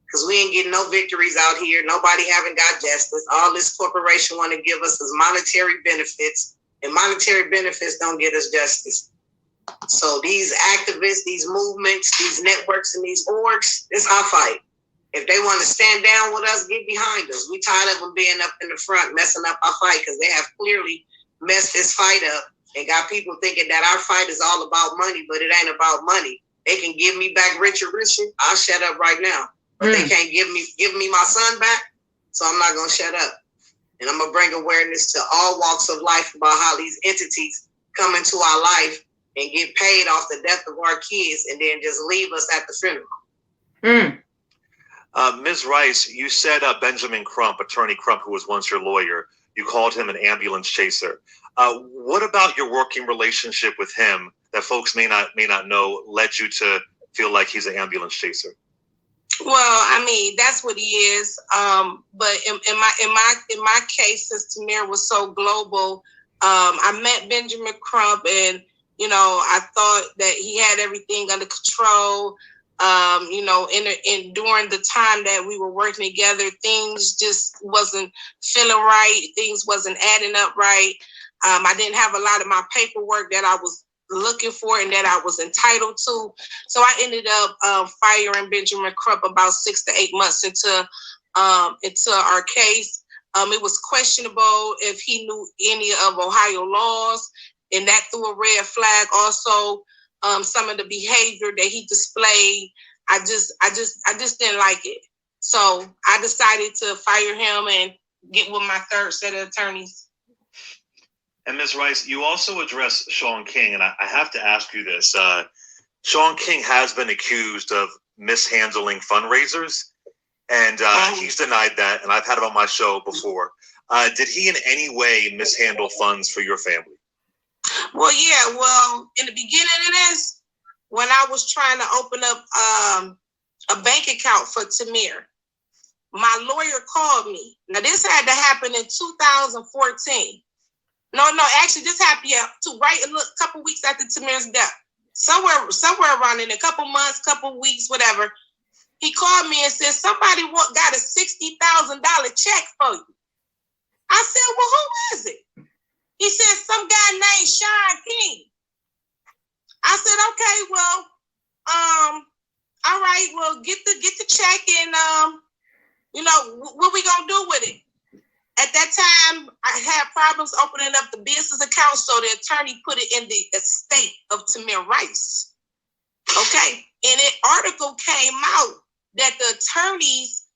Because we ain't getting no victories out here. Nobody haven't got justice. All this corporation want to give us is monetary benefits, and monetary benefits don't get us justice. So these activists, these movements, these networks, and these orgs, it's our fight. If they want to stand down with us, get behind us. We tired of them being up in the front, messing up our fight, because they have clearly messed this fight up and got people thinking that our fight is all about money, but it ain't about money. They can give me back richer. I'll shut up right now. But they can't give me my son back, so I'm not gonna shut up. And I'm gonna bring awareness to all walks of life about how these entities come into our life and get paid off the death of our kids, and then just leave us at the funeral. Ms. Rice, you said Benjamin Crump, Attorney Crump, who was once your lawyer, you called him an ambulance chaser. What about your working relationship with him that folks may not know led you to feel like he's an ambulance chaser? Well, I mean, that's what he is. But in my case, since Tamir was so global, I met Benjamin Crump, and I thought that he had everything under control. In during the time that we were working together, things just wasn't feeling right. Things wasn't adding up right. I didn't have a lot of my paperwork that I was looking for and that I was entitled to. So I ended up firing Benjamin Crump about 6 to 8 months into our case. It was questionable if he knew any of Ohio laws. and that threw a red flag. Also, some of the behavior that he displayed, I just didn't like it. So I decided to fire him and get with my third set of attorneys. And Ms. Rice, you also address Shaun King, and I have to ask you this. Shaun King has been accused of mishandling fundraisers, and he's denied that, and I've had him on my show before. Did he in any way mishandle funds for your family? Well, yeah. Well, in the beginning of this, when I was trying to open up a bank account for Tamir, my lawyer called me. Now, this had to happen in 2014. No, actually, this happened a couple weeks after Tamir's death. Somewhere around in a couple months, couple weeks, whatever. He called me and said, somebody got a $60,000 check for you. I said, well, who is it? He said, some guy named Shaun King. I said, okay, well, all right, well, get the check and, what we gonna do with it? At that time, I had problems opening up the business account, so the attorney put it in the estate of Tamir Rice. Okay, and an article came out that the attorneys,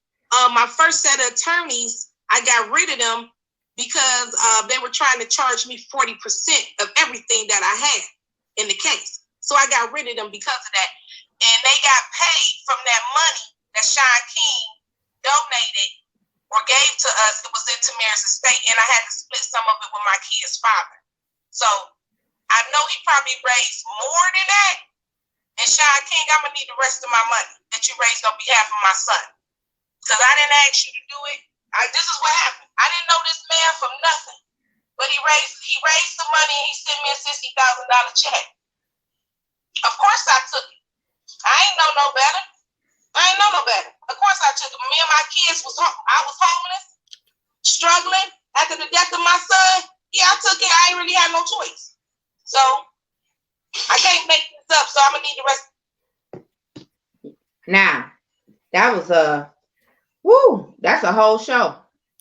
my first set of attorneys, I got rid of them because they were trying to charge me 40% of everything that I had in the case. So I got rid of them because of that. And they got paid from that money that Shaun King donated or gave to us. It was in Tamir's estate, and I had to split some of it with my kid's father. So I know he probably raised more than that. And Shaun King, I'm gonna need the rest of my money that you raised on behalf of my son. Because I didn't ask you to do it. This is what happened. I didn't know this man from nothing. But he raised the money and he sent me a $60,000 check. Of course I took it. I ain't know no better. Of course I took it. Me and my kids I was homeless, struggling after the death of my son. Yeah, I took it. I ain't really had no choice. So I can't make this up. So I'm gonna need the rest. Now, that was that's a whole show.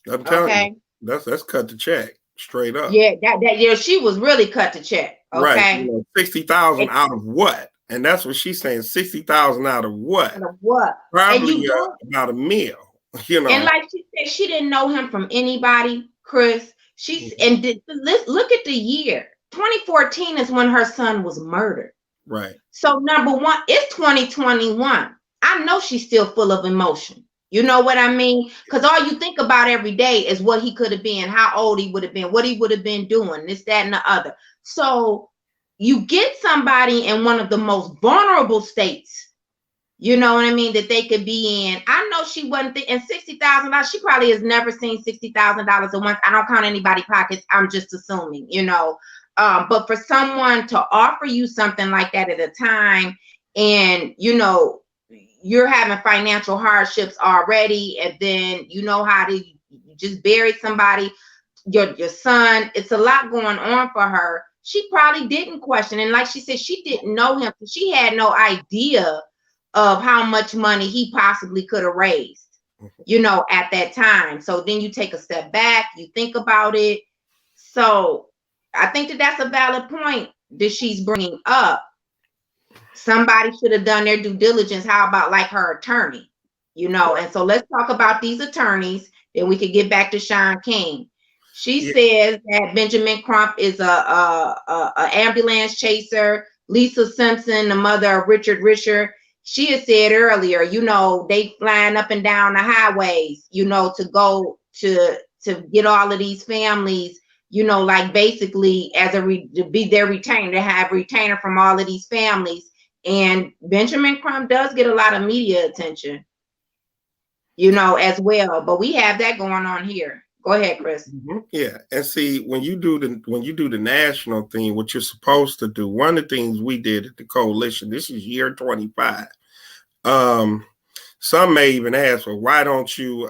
I'm telling you, that's cut the check straight up. Yeah, that she was really cut the check. Okay, right? 60,000 out of what? And that's what she's saying. 60,000 out of what? Out of what? Probably about a meal. And like she said, she didn't know him from anybody, Chris. Look at the year. 2014 is when her son was murdered. Right. So number one, it's 2021. I know she's still full of emotion. You know what I mean? Because all you think about every day is what he could have been, how old he would have been, what he would have been doing, this, that, and the other. So you get somebody in one of the most vulnerable states, you know what I mean, that they could be in. I know she wasn't in $60,000. She probably has never seen $60,000 at once. I don't count anybody's pockets. I'm just assuming, but for someone to offer you something like that at a time, and you're having financial hardships already, and then how to just bury somebody, your son. It's a lot going on for her. She probably didn't question. And like she said, she didn't know him. She had no idea of how much money he possibly could have raised, at that time. So then you take a step back, you think about it. So I think that's a valid point that she's bringing up. Somebody should have done their due diligence. How about like her attorney, And so let's talk about these attorneys. Then we could get back to Shaun King. She says that Benjamin Crump is a ambulance chaser. Lisa Simpson, the mother of Richard Risher, she had said earlier, they flying up and down the highways, to go to get all of these families, like basically to be their retainer, to have retainer from all of these families. And Benjamin Crump does get a lot of media attention, as well. But we have that going on here. Go ahead, Chris. Mm-hmm. Yeah, and see, when you do the national thing, what you're supposed to do. One of the things we did at the coalition. This is year 25. Some may even ask, well, why don't you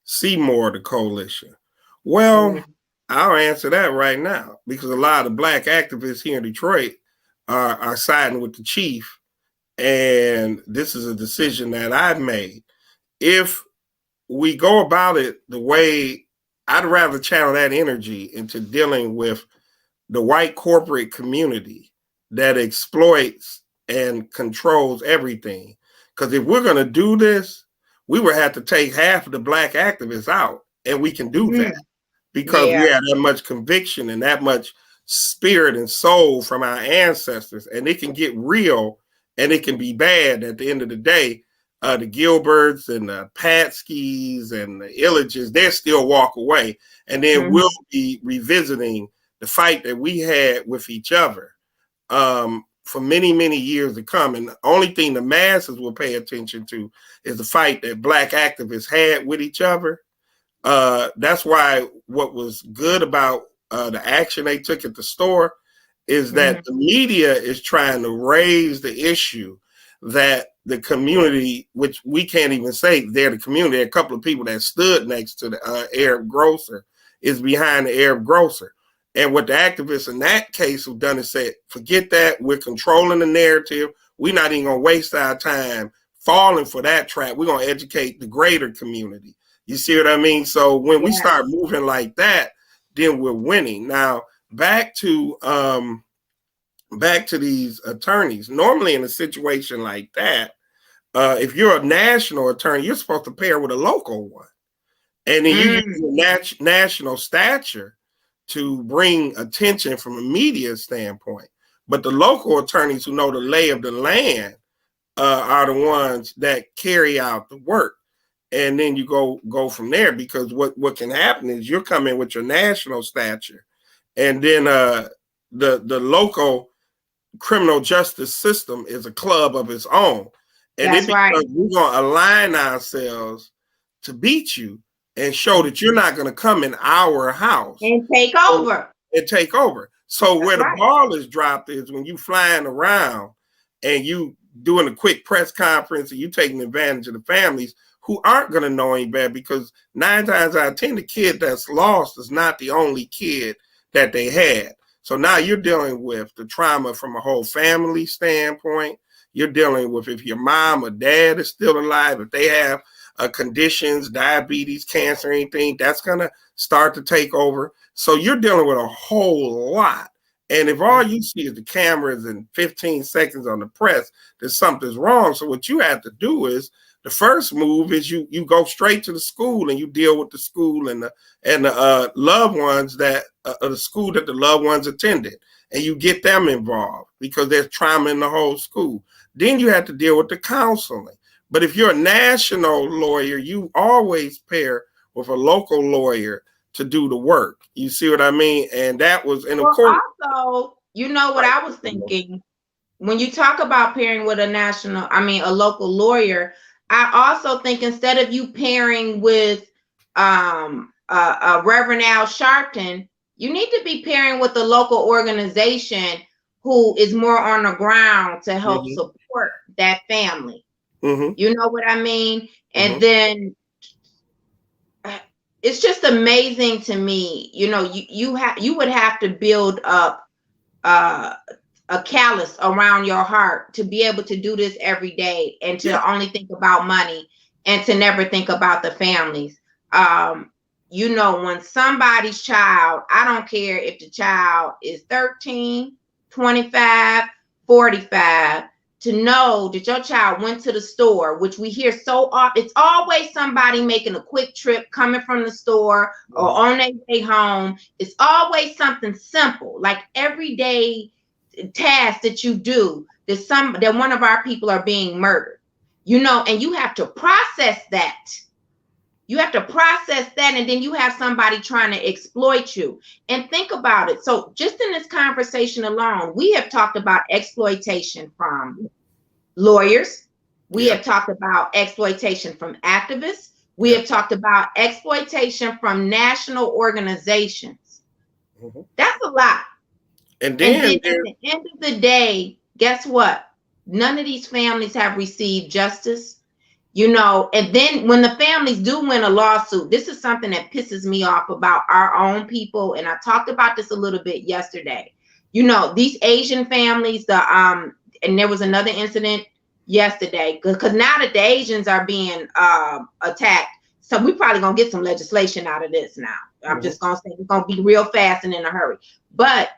see more of the coalition? Well, I'll answer that right now, because a lot of Black activists here in Detroit are siding with the chief, and this is a decision that I've made. If we go about it the way, I'd rather channel that energy into dealing with the white corporate community that exploits and controls everything. Because if we're going to do this, we would have to take half of the black activists out, and we can do that because we have that much conviction and that much spirit and soul from our ancestors, and it can get real and it can be bad at the end of the day. The Gilberts and the Patskys and the Illiches, they'll still walk away, and then we'll be revisiting the fight that we had with each other for many, many years to come. And the only thing the masses will pay attention to is the fight that black activists had with each other. That's why what was good about the action they took at the store is that the media is trying to raise the issue that the community, which we can't even say they're the community, a couple of people that stood next to the Arab grocer is behind the Arab grocer. And what the activists in that case have done is said, forget that, we're controlling the narrative. We're not even gonna waste our time falling for that trap. We're gonna educate the greater community. You see what I mean? So when we start moving like that, then we're winning. Now, back to these attorneys. Normally in a situation like that, if you're a national attorney, you're supposed to pair with a local one. And then you use your national stature to bring attention from a media standpoint. But the local attorneys who know the lay of the land are the ones that carry out the work. And then you go from there, because what can happen is you're coming with your national stature, and then the local criminal justice system is a club of its own. And That's right. We're going to align ourselves to beat you and show that you're not going to come in our house and take over. So where the ball is dropped is when you flying around and you doing a quick press conference and you taking advantage of the families who aren't going to know any better, because 9 times out of 10, the kid that's lost is not the only kid that they had. So now you're dealing with the trauma from a whole family standpoint. You're dealing with if your mom or dad is still alive, if they have conditions, diabetes, cancer, anything, that's going to start to take over. So you're dealing with a whole lot. And if all you see is the cameras and 15 seconds on the press, then something's wrong. So what you have to do is, the first move is you go straight to the school and you deal with the school and the loved ones that the school that the loved ones attended, and you get them involved because there's trauma in the whole school. Then you have to deal with the counseling. But if you're a national lawyer, you always pair with a local lawyer to do the work. You see what I mean? And that was, and of course, also, you know what I was thinking when you talk about pairing with a local lawyer. I also think instead of you pairing with Reverend Al Sharpton, you need to be pairing with a local organization who is more on the ground to help support that family. You know what I mean? And then it's just amazing to me. You know, you would have to build up a callus around your heart to be able to do this every day and to only think about money and to never think about the families. You know, when somebody's child, I don't care if the child is 13, 25, 45, to know that your child went to the store, which we hear so often. It's always somebody making a quick trip coming from the store or on their way home. It's always something simple, like everyday task that you do, that one of our people are being murdered, you know, and you have to process that. And then you have somebody trying to exploit you. And think about it. So just in this conversation alone, we have talked about exploitation from lawyers. We have talked about exploitation from activists. We have talked about exploitation from national organizations. That's a lot. And then at the end of the day, guess what? None of these families have received justice, you know. And then when the families do win a lawsuit, this is something that pisses me off about our own people. And I talked about this a little bit yesterday. You know, these Asian families, and there was another incident yesterday, because now that the Asians are being attacked, so we probably gonna get some legislation out of this now. I'm just gonna say it's gonna be real fast and in a hurry. But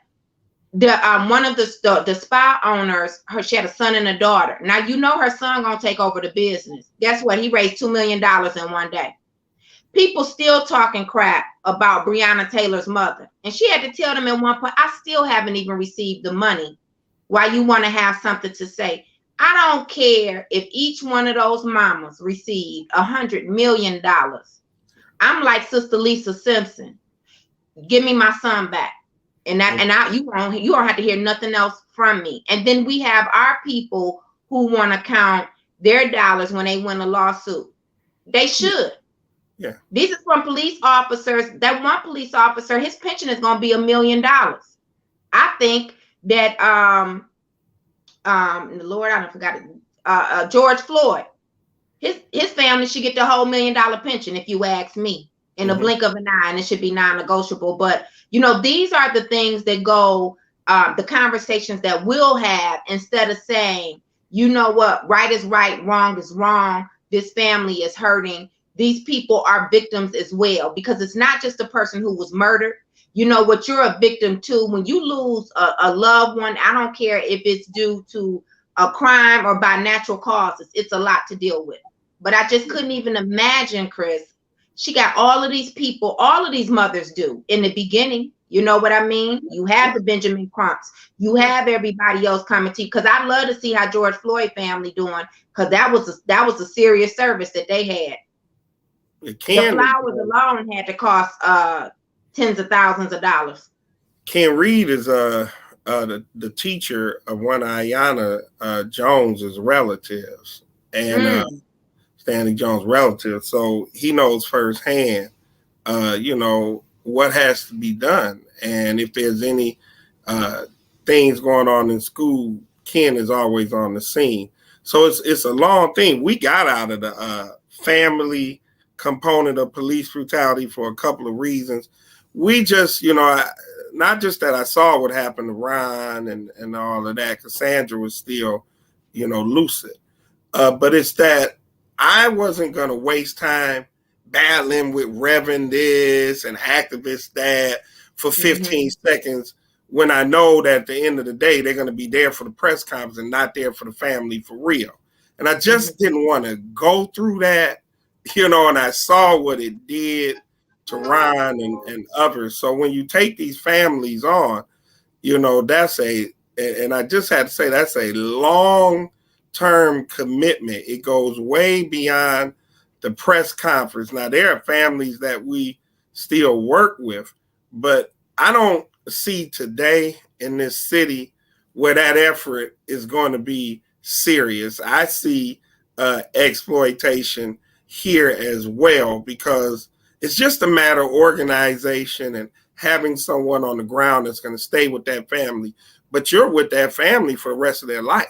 one of the spa owners, she had a son and a daughter. Now you know her son gonna take over the business. Guess what? He raised $2 million in one day. People still talking crap about Breonna Taylor's mother, and she had to tell them at one point, I still haven't even received the money. Why you want to have something to say? I don't care if each one of those mamas received $100 million. I'm like Sister Lisa Simpson. Give me my son back. And you don't have to hear nothing else from me. And then we have our people who want to count their dollars when they win a lawsuit. They should. Yeah. These are from police officers. That one police officer, his pension is going to be $1 million. I think that Lord, I don't forgot it. George Floyd, his family should get the whole $1 million pension, if you ask me, in a blink of an eye, and it should be non-negotiable. But these are the things that go, the conversations that we'll have, instead of saying, you know what, right is right, wrong is wrong. This family is hurting. These people are victims as well, because it's not just the person who was murdered. You know what you're a victim to when you lose a loved one. I don't care if it's due to a crime or by natural causes. It's a lot to deal with. But I just couldn't even imagine, Chris. She got all of these people, all of these mothers do in the beginning. You know what I mean? You have the Benjamin Crumps. You have everybody else coming to you. Because I'd love to see how George Floyd family doing, because that was a serious service that they had. The flowers alone had to cost tens of thousands of dollars. Ken Reed is the teacher of one of Ayanna Jones's relatives, and Stanley Jones' relative. So he knows firsthand, what has to be done, and if there's any things going on in school, Ken is always on the scene. So it's a long thing. We got out of the family component of police brutality for a couple of reasons. We just, not just that I saw what happened to Ron and all of that, Cassandra was still, lucid. But it's that I wasn't going to waste time battling with Reverend this and activist that for 15 seconds when I know that at the end of the day, they're going to be there for the press conference and not there for the family for real. And I just didn't want to go through that. And I saw what it did to Ron and others. So when you take these families on, that's and I just had to say, that's a long-term commitment. It goes way beyond the press conference. Now, there are families that we still work with, but I don't see today in this city where that effort is going to be serious. I see exploitation here as well, because it's just a matter of organization and having someone on the ground that's going to stay with that family. But you're with that family for the rest of their life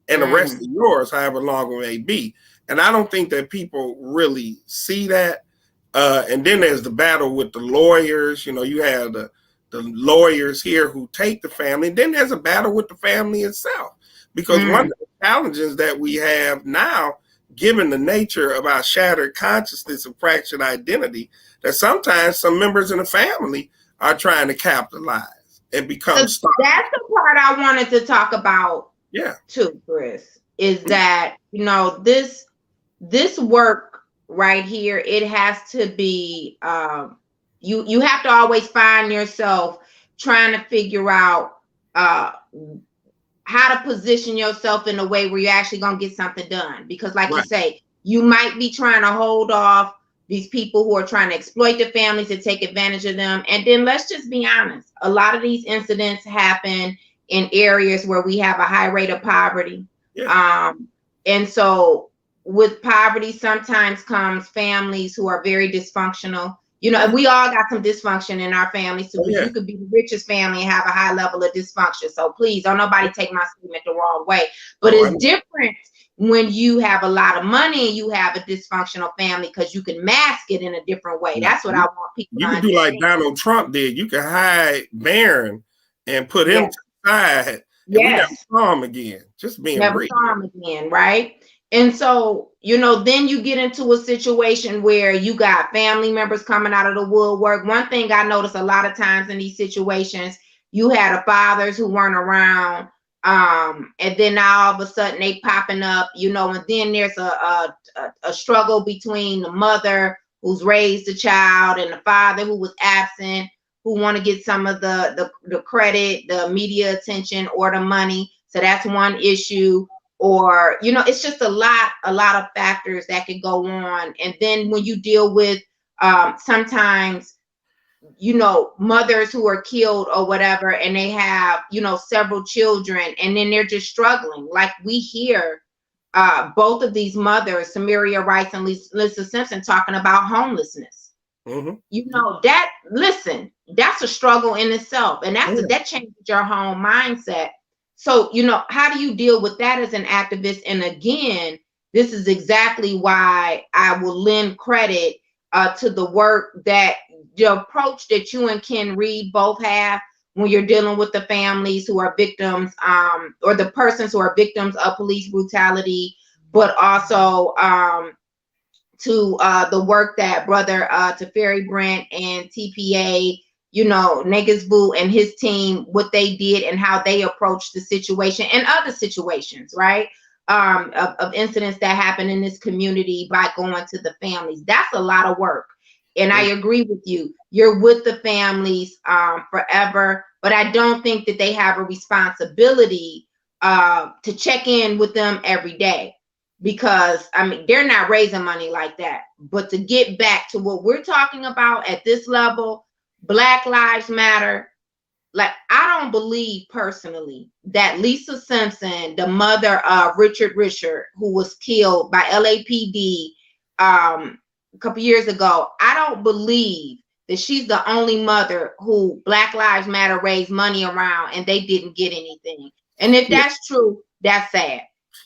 and the rest of yours, however long it may be. And I don't think that people really see that. And then there's the battle with the lawyers. You have the lawyers here who take the family. And then there's a battle with the family itself. Because one of the challenges that we have now, given the nature of our shattered consciousness and fractured identity, that sometimes some members in the family are trying to capitalize and become stars. That's the part I wanted to talk about too, Chris, is that, this work right here, it has to be, you have to always find yourself trying to figure out how to position yourself in a way where you're actually going to get something done. Because like you say, you might be trying to hold off these people who are trying to exploit the families and take advantage of them. And then let's just be honest. A lot of these incidents happen in areas where we have a high rate of poverty. And so with poverty sometimes comes families who are very dysfunctional. And we all got some dysfunction in our families too. You could be the richest family and have a high level of dysfunction. So please don't nobody take my statement the wrong way. But it's different when you have a lot of money and you have a dysfunctional family, because you can mask it in a different way. That's what I want people to understand. You can do like Donald Trump did. You can hide Barron and put him to the side. And we never saw him again. Just being never saw him again, right? And so, then you get into a situation where you got family members coming out of the woodwork. One thing I notice a lot of times in these situations, you had the fathers who weren't around, and then now all of a sudden they popping up, you know, and then there's a struggle between the mother who's raised the child and the father who was absent, who want to get some of the credit, the media attention, or the money. So that's one issue. Or, you know, it's just a lot of factors that could go on. And then when you deal with sometimes, you know, mothers who are killed or whatever, and they have, you know, several children, and then they're just struggling. Like we hear both of these mothers, Samaria Rice and Lisa Simpson, talking about homelessness. Mm-hmm. You know, that, listen, that's a struggle in itself. And that changes your whole mindset. So, you know, how do you deal with that as an activist? And again, this is exactly why I will lend credit to the work that the approach that you and Ken Reed both have when you're dealing with the families who are victims, or the persons who are victims of police brutality, but also to the work that Brother Teferi Brent and TPA, you know, Niggas Boo and his team, what they did and how they approached the situation and other situations, right? Of incidents that happen in this community by going to the families. That's a lot of work. And I agree with you. You're with the families forever, but I don't think that they have a responsibility to check in with them every day. Because, I mean, they're not raising money like that. But to get back to what we're talking about at this level, Black Lives Matter, like, I don't believe personally that Lisa Simpson, the mother of Richard, who was killed by LAPD a couple years ago, I don't believe that she's the only mother who Black Lives Matter raised money around and they didn't get anything. And if that's true, that's sad.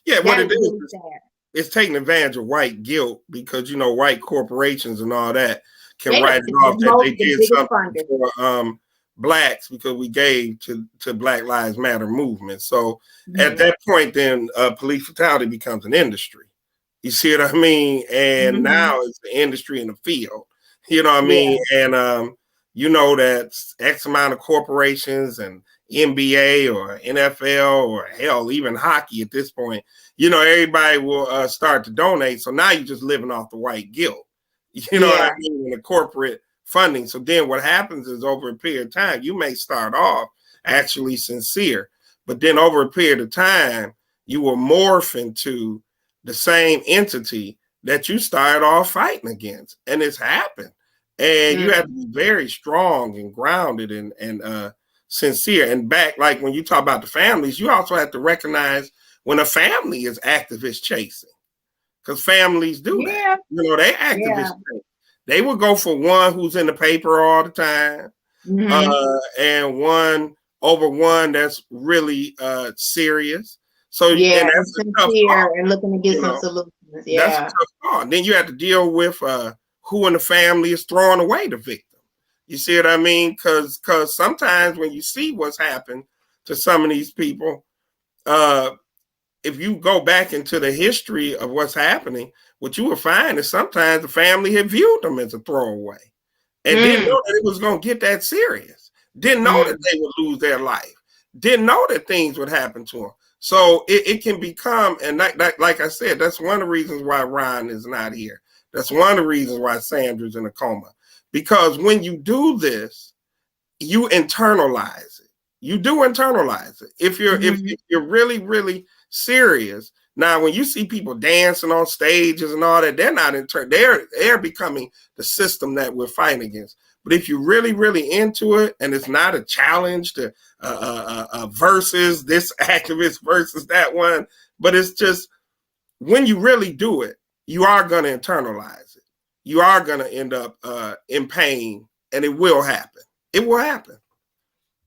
Yeah, what it is, really sad. It's taking advantage of white guilt because, you know, white corporations and all that can write it off that they did something for blacks because we gave to Black Lives Matter movement. So at that point, then police brutality becomes an industry. You see what I mean? And now it's the industry in the field. You know what I mean? And you know that X amount of corporations and NBA or NFL or hell, even hockey at this point, you know, everybody will start to donate. So now you're just living off the white guilt, you know what I mean, in the corporate funding. So then what happens is over a period of time, you may start off actually sincere, but then over a period of time, you will morph into the same entity that you started off fighting against. And it's happened. And you have to be very strong and grounded and sincere. And back, like when you talk about the families, you also have to recognize when a family is activist chasing, because families do that. You know, they activist chasing. They will go for one who's in the paper all the time, and one that's really serious. So and that's sincere and looking to get some solutions. That's a tough part. Then you have to deal with who in the family is throwing away the victim. You see what I mean? Because sometimes when you see what's happened to some of these people, if you go back into the history of what's happening, what you will find is sometimes the family had viewed them as a throwaway and didn't know that it was going to get that serious. Didn't know that they would lose their life. Didn't know that things would happen to them. So it can become, and like I said, that's one of the reasons why Ron is not here. That's one of the reasons why Sandra's in a coma. Because when you do this, you internalize it. You do internalize it. If you're really, really serious. Now, when you see people dancing on stages and all that, they're not they're becoming the system that we're fighting against. But if you're really, really into it, and it's not a challenge to versus this activist versus that one, but it's just when you really do it, you are going to internalize it. You are going to end up in pain, and it will happen. It will happen.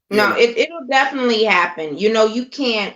No, it'll definitely happen. You know, you can't.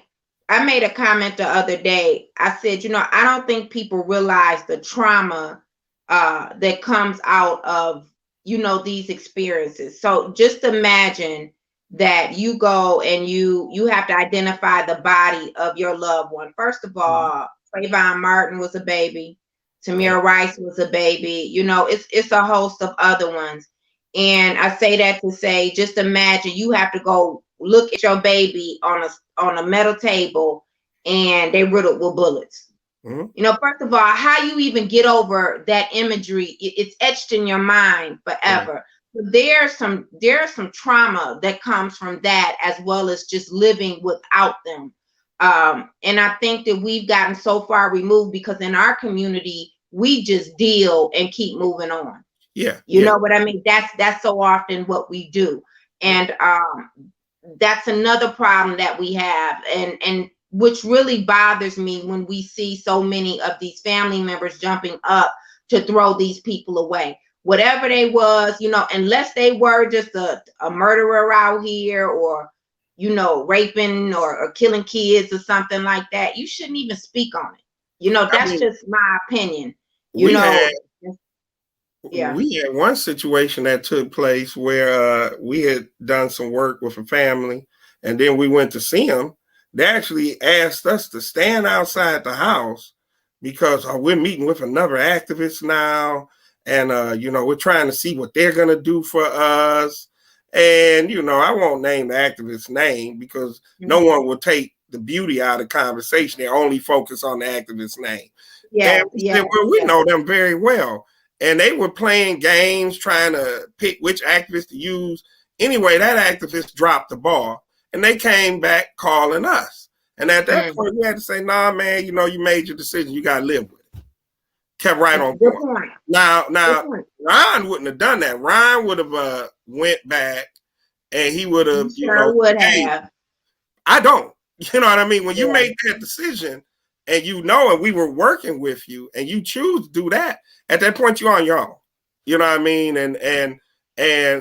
I made a comment the other day. I said, you know, I don't think people realize the trauma that comes out of, you know, these experiences. So just imagine that you go and you have to identify the body of your loved one. First of all, Trayvon Martin was a baby. Tamir Rice was a baby. You know, it's a host of other ones. And I say that to say, just imagine you have to go look at your baby on a metal table and they riddled with bullets. Mm-hmm. You know, first of all, how you even get over that imagery, it's etched in your mind forever. Mm-hmm. There's some trauma that comes from that, as well as just living without them. And I think that we've gotten so far removed because in our community, we just deal and keep moving on. Yeah. You know what I mean? That's so often what we do. And that's another problem that we have, and which really bothers me when we see so many of these family members jumping up to throw these people away. Whatever they was, you know, unless they were just a murderer out here, or, you know, raping or killing kids or something like that, you shouldn't even speak on it. You know, that's just my opinion. You know. We had one situation that took place where we had done some work with a family, and then we went to see them. They actually asked us to stand outside the house because we're meeting with another activist now, and you know, we're trying to see what they're gonna do for us. And you know, I won't name the activist's name because no one will take the beauty out of the conversation. They only focus on the activist's name. And we said, well, we know them very well. And they were playing games, trying to pick which activist to use. Anyway, that activist dropped the ball, and they came back calling us. And at that point, we had to say, nah, man, you know, you made your decision. You got to live with it. Kept right on point. Now, Ron wouldn't have done that. Ron would have went back, and he would have, I don't. You know what I mean? When you make that decision, and you know, and we were working with you, and you choose to do that, at that point you're on your own. You know what I mean? And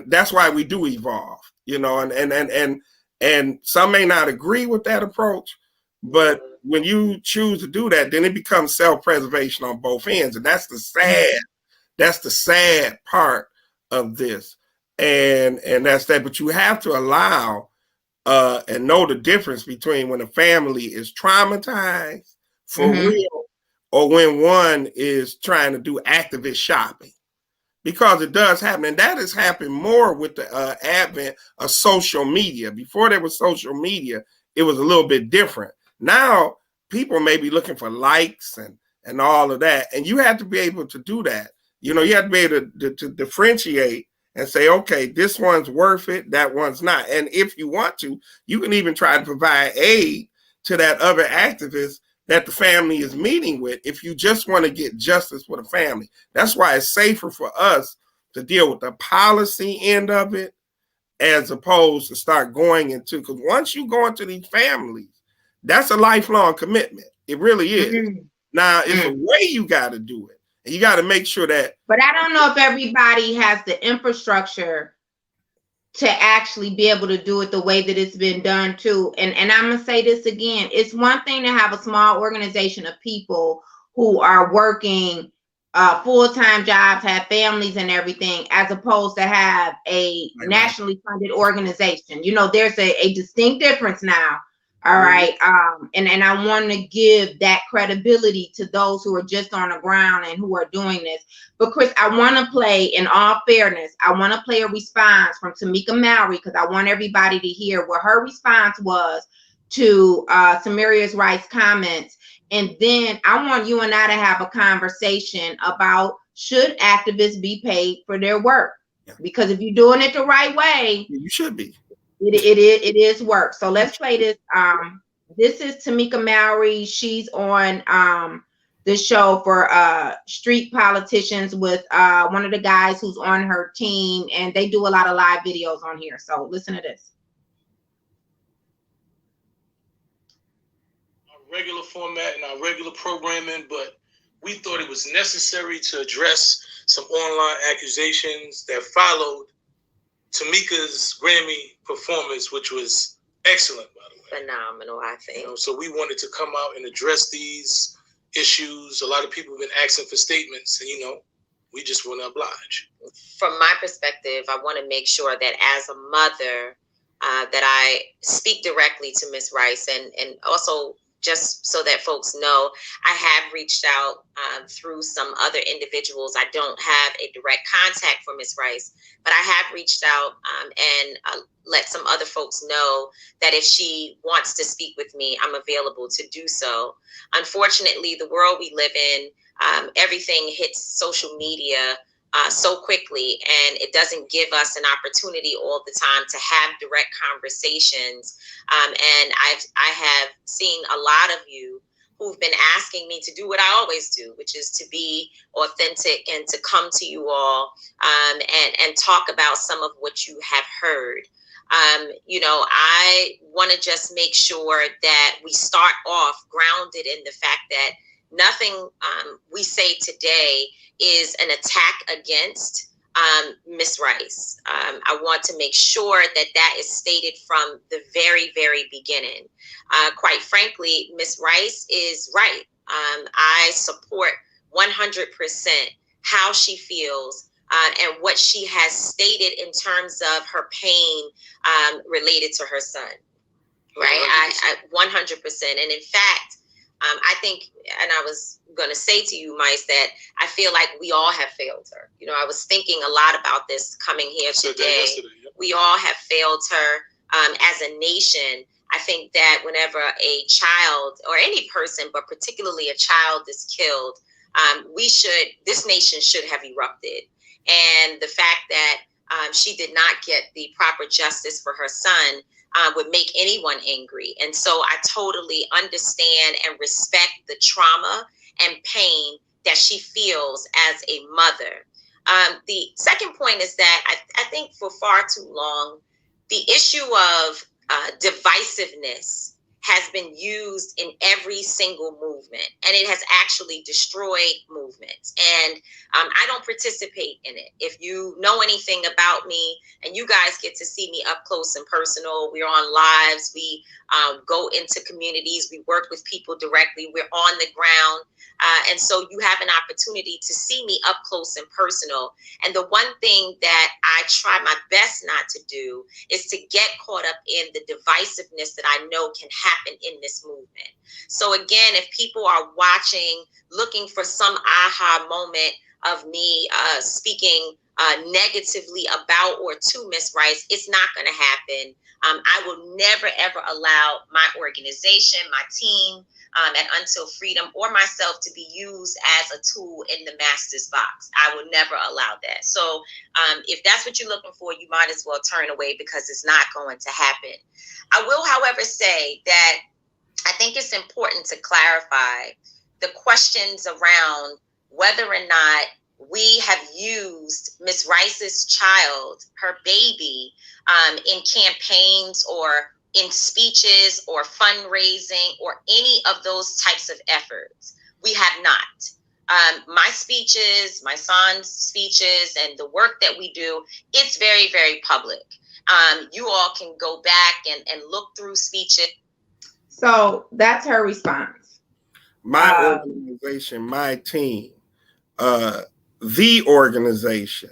that's why we do evolve. You know, and some may not agree with that approach, but when you choose to do that, then it becomes self-preservation on both ends, and that's the sad part of this. And that's that. But you have to allow and know the difference between when a family is traumatized for real, or when one is trying to do activist shopping, because it does happen. And that has happened more with the advent of social media. Before there was social media, it was a little bit different. Now people may be looking for likes and all of that. And you have to be able to do that. You know, you have to be able to differentiate and say, okay, this one's worth it, that one's not. And if you want to, you can even try to provide aid to that other activist that the family is meeting with, if you just want to get justice for the family. That's why it's safer for us to deal with the policy end of it, as opposed to start going into, because once you go into these families, that's a lifelong commitment. It really is. Now, it's a way you got to do it. And you got to make sure that. But I don't know if everybody has the infrastructure to actually be able to do it the way that it's been done too. And I'm gonna say this again: it's one thing to have a small organization of people who are working full-time jobs, have families and everything, as opposed to have a nationally funded organization. You know, there's a distinct difference now. All right. And I want to give that credibility to those who are just on the ground and who are doing this. But Chris, I want to play, in all fairness, I want to play a response from Tamika Mallory, because I want everybody to hear what her response was to Samaria Rice comments. And then I want you and I to have a conversation about, should activists be paid for their work? Because if you're doing it the right way, you should be. It is work. So let's play this. This is Tamika Mallory. She's on the show for Street Politicians with one of the guys who's on her team, and they do a lot of live videos on here. So listen to this. Our regular format and our regular programming, but we thought it was necessary to address some online accusations that followed Tamika's Grammy performance, which was excellent, by the way. Phenomenal, I think. You know, so we wanted to come out and address these issues. A lot of people have been asking for statements, and you know, we just want to oblige. From my perspective, I want to make sure that as a mother, that I speak directly to Miss Rice, and also just so that folks know, I have reached out through some other individuals. I don't have a direct contact for Ms. Rice, but I have reached out and let some other folks know that if she wants to speak with me, I'm available to do so. Unfortunately, the world we live in, everything hits social media so quickly, and it doesn't give us an opportunity all the time to have direct conversations. And I have seen a lot of you who've been asking me to do what I always do, which is to be authentic and to come to you all and talk about some of what you have heard. I want to just make sure that we start off grounded in the fact that nothing we say today is an attack against Ms. Rice. I want to make sure that that is stated from the very, very beginning. Quite frankly, Ms. Rice is right. I support 100% how she feels and what she has stated in terms of her pain related to her son. Right? 100%. And in fact, I think, and I was going to say to you, Mice, that I feel like we all have failed her. I was thinking a lot about this coming here today. We all have failed her as a nation. I think that whenever a child or any person, but particularly a child, is killed, this nation should have erupted. And the fact that she did not get the proper justice for her son would make anyone angry. And so I totally understand and respect the trauma and pain that she feels as a mother. The second point is that I think for far too long, the issue of divisiveness has been used in every single movement, and it has actually destroyed movements. And I don't participate in it. If you know anything about me, and you guys get to see me up close and personal, we're on lives, we go into communities, we work with people directly, we're on the ground. And so you have an opportunity to see me up close and personal. And the one thing that I try my best not to do is to get caught up in the divisiveness that I know can happen in this movement. So again, if people are watching, looking for some aha moment of me speaking negatively about or to Ms. Rice, it's not going to happen. I will never, ever allow my organization, my team, at Until Freedom or myself to be used as a tool in the master's box. I will never allow that. So if that's what you're looking for, you might as well turn away, because it's not going to happen. I will, however, say that I think it's important to clarify the questions around whether or not we have used Ms. Rice's child, her baby, in campaigns or in speeches or fundraising or any of those types of efforts. We have not. My speeches, my son's speeches, and the work that we do, it's very, very public. You all can go back and look through speeches. So that's her response. My organization, my team, the organization,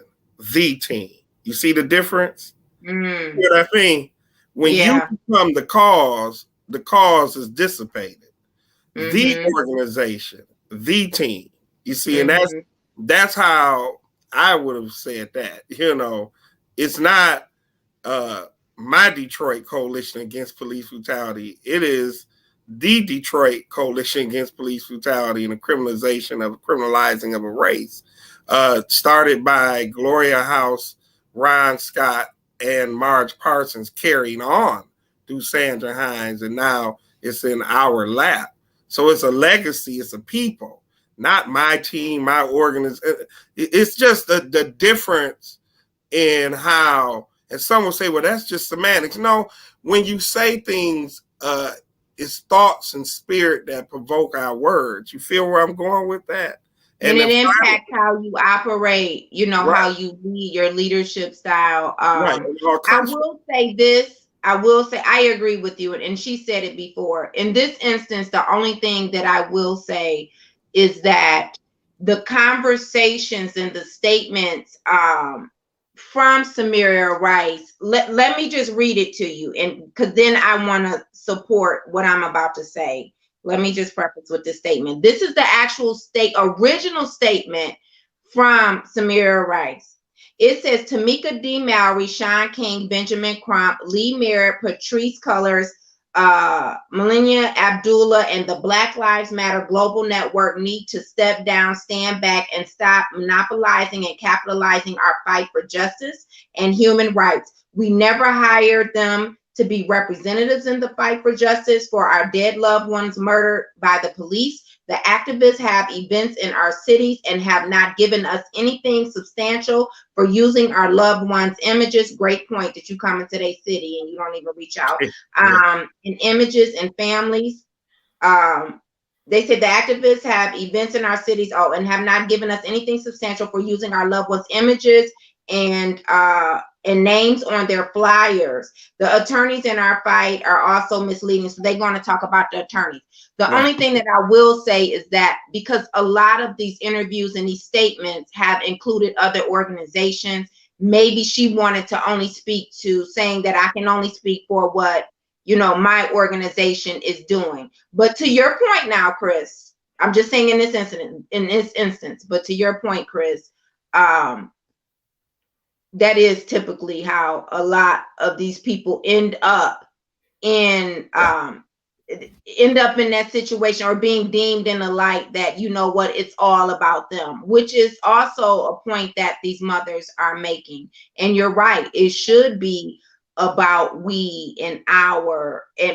the team. You see the difference? Mm. You know what I mean? When you become the cause is dissipated. Mm-hmm. The organization, the team. You see, and that's how I would have said that. It's not my Detroit Coalition Against Police Brutality. It is the Detroit Coalition Against Police Brutality and the criminalizing of a race. Started by Gloria House, Ron Scott, and Marge Parsons, carrying on through Sandra Hines, and now it's in our lap. So it's a legacy, it's a people, not my team, my organization. It's just the difference in how, and some will say, well, that's just semantics. No, when you say things, it's thoughts and spirit that provoke our words. You feel where I'm going with that? And it impacts how you operate, how you lead, your leadership style. I will say this. I agree with you. And she said it before. In this instance, the only thing that I will say is that the conversations and the statements from Samaria Rice, let me just read it to you. And because then I want to support what I'm about to say. let me just preface with this statement. This is the actual original statement from Samaria Rice. It says Tamika D. Mallory, Shaun King, Benjamin Crump, Lee Merritt, Patrice Cullors, Melania Abdullah, and the Black Lives Matter Global Network need to step down, stand back, and stop monopolizing and capitalizing our fight for justice and human rights. We never hired them to be representatives in the fight for justice for our dead loved ones murdered by the police. The activists have events in our cities and have not given us anything substantial for using our loved ones' images. Great point that you come into their city and you don't even reach out. In images and families. They said the activists have events in our cities, and have not given us anything substantial for using our loved ones' images and names on their flyers. The attorneys in our fight are also misleading. So they're going to talk about the attorneys. The only thing that I will say is that because a lot of these interviews and these statements have included other organizations, maybe she wanted to only speak to saying that I can only speak for what, my organization is doing. But to your point now, Chris, I'm just saying in this instance, but to your point, Chris, that is typically how a lot of these people end up in that situation, or being deemed in a light that, it's all about them, which is also a point that these mothers are making. And you're right, it should be about we and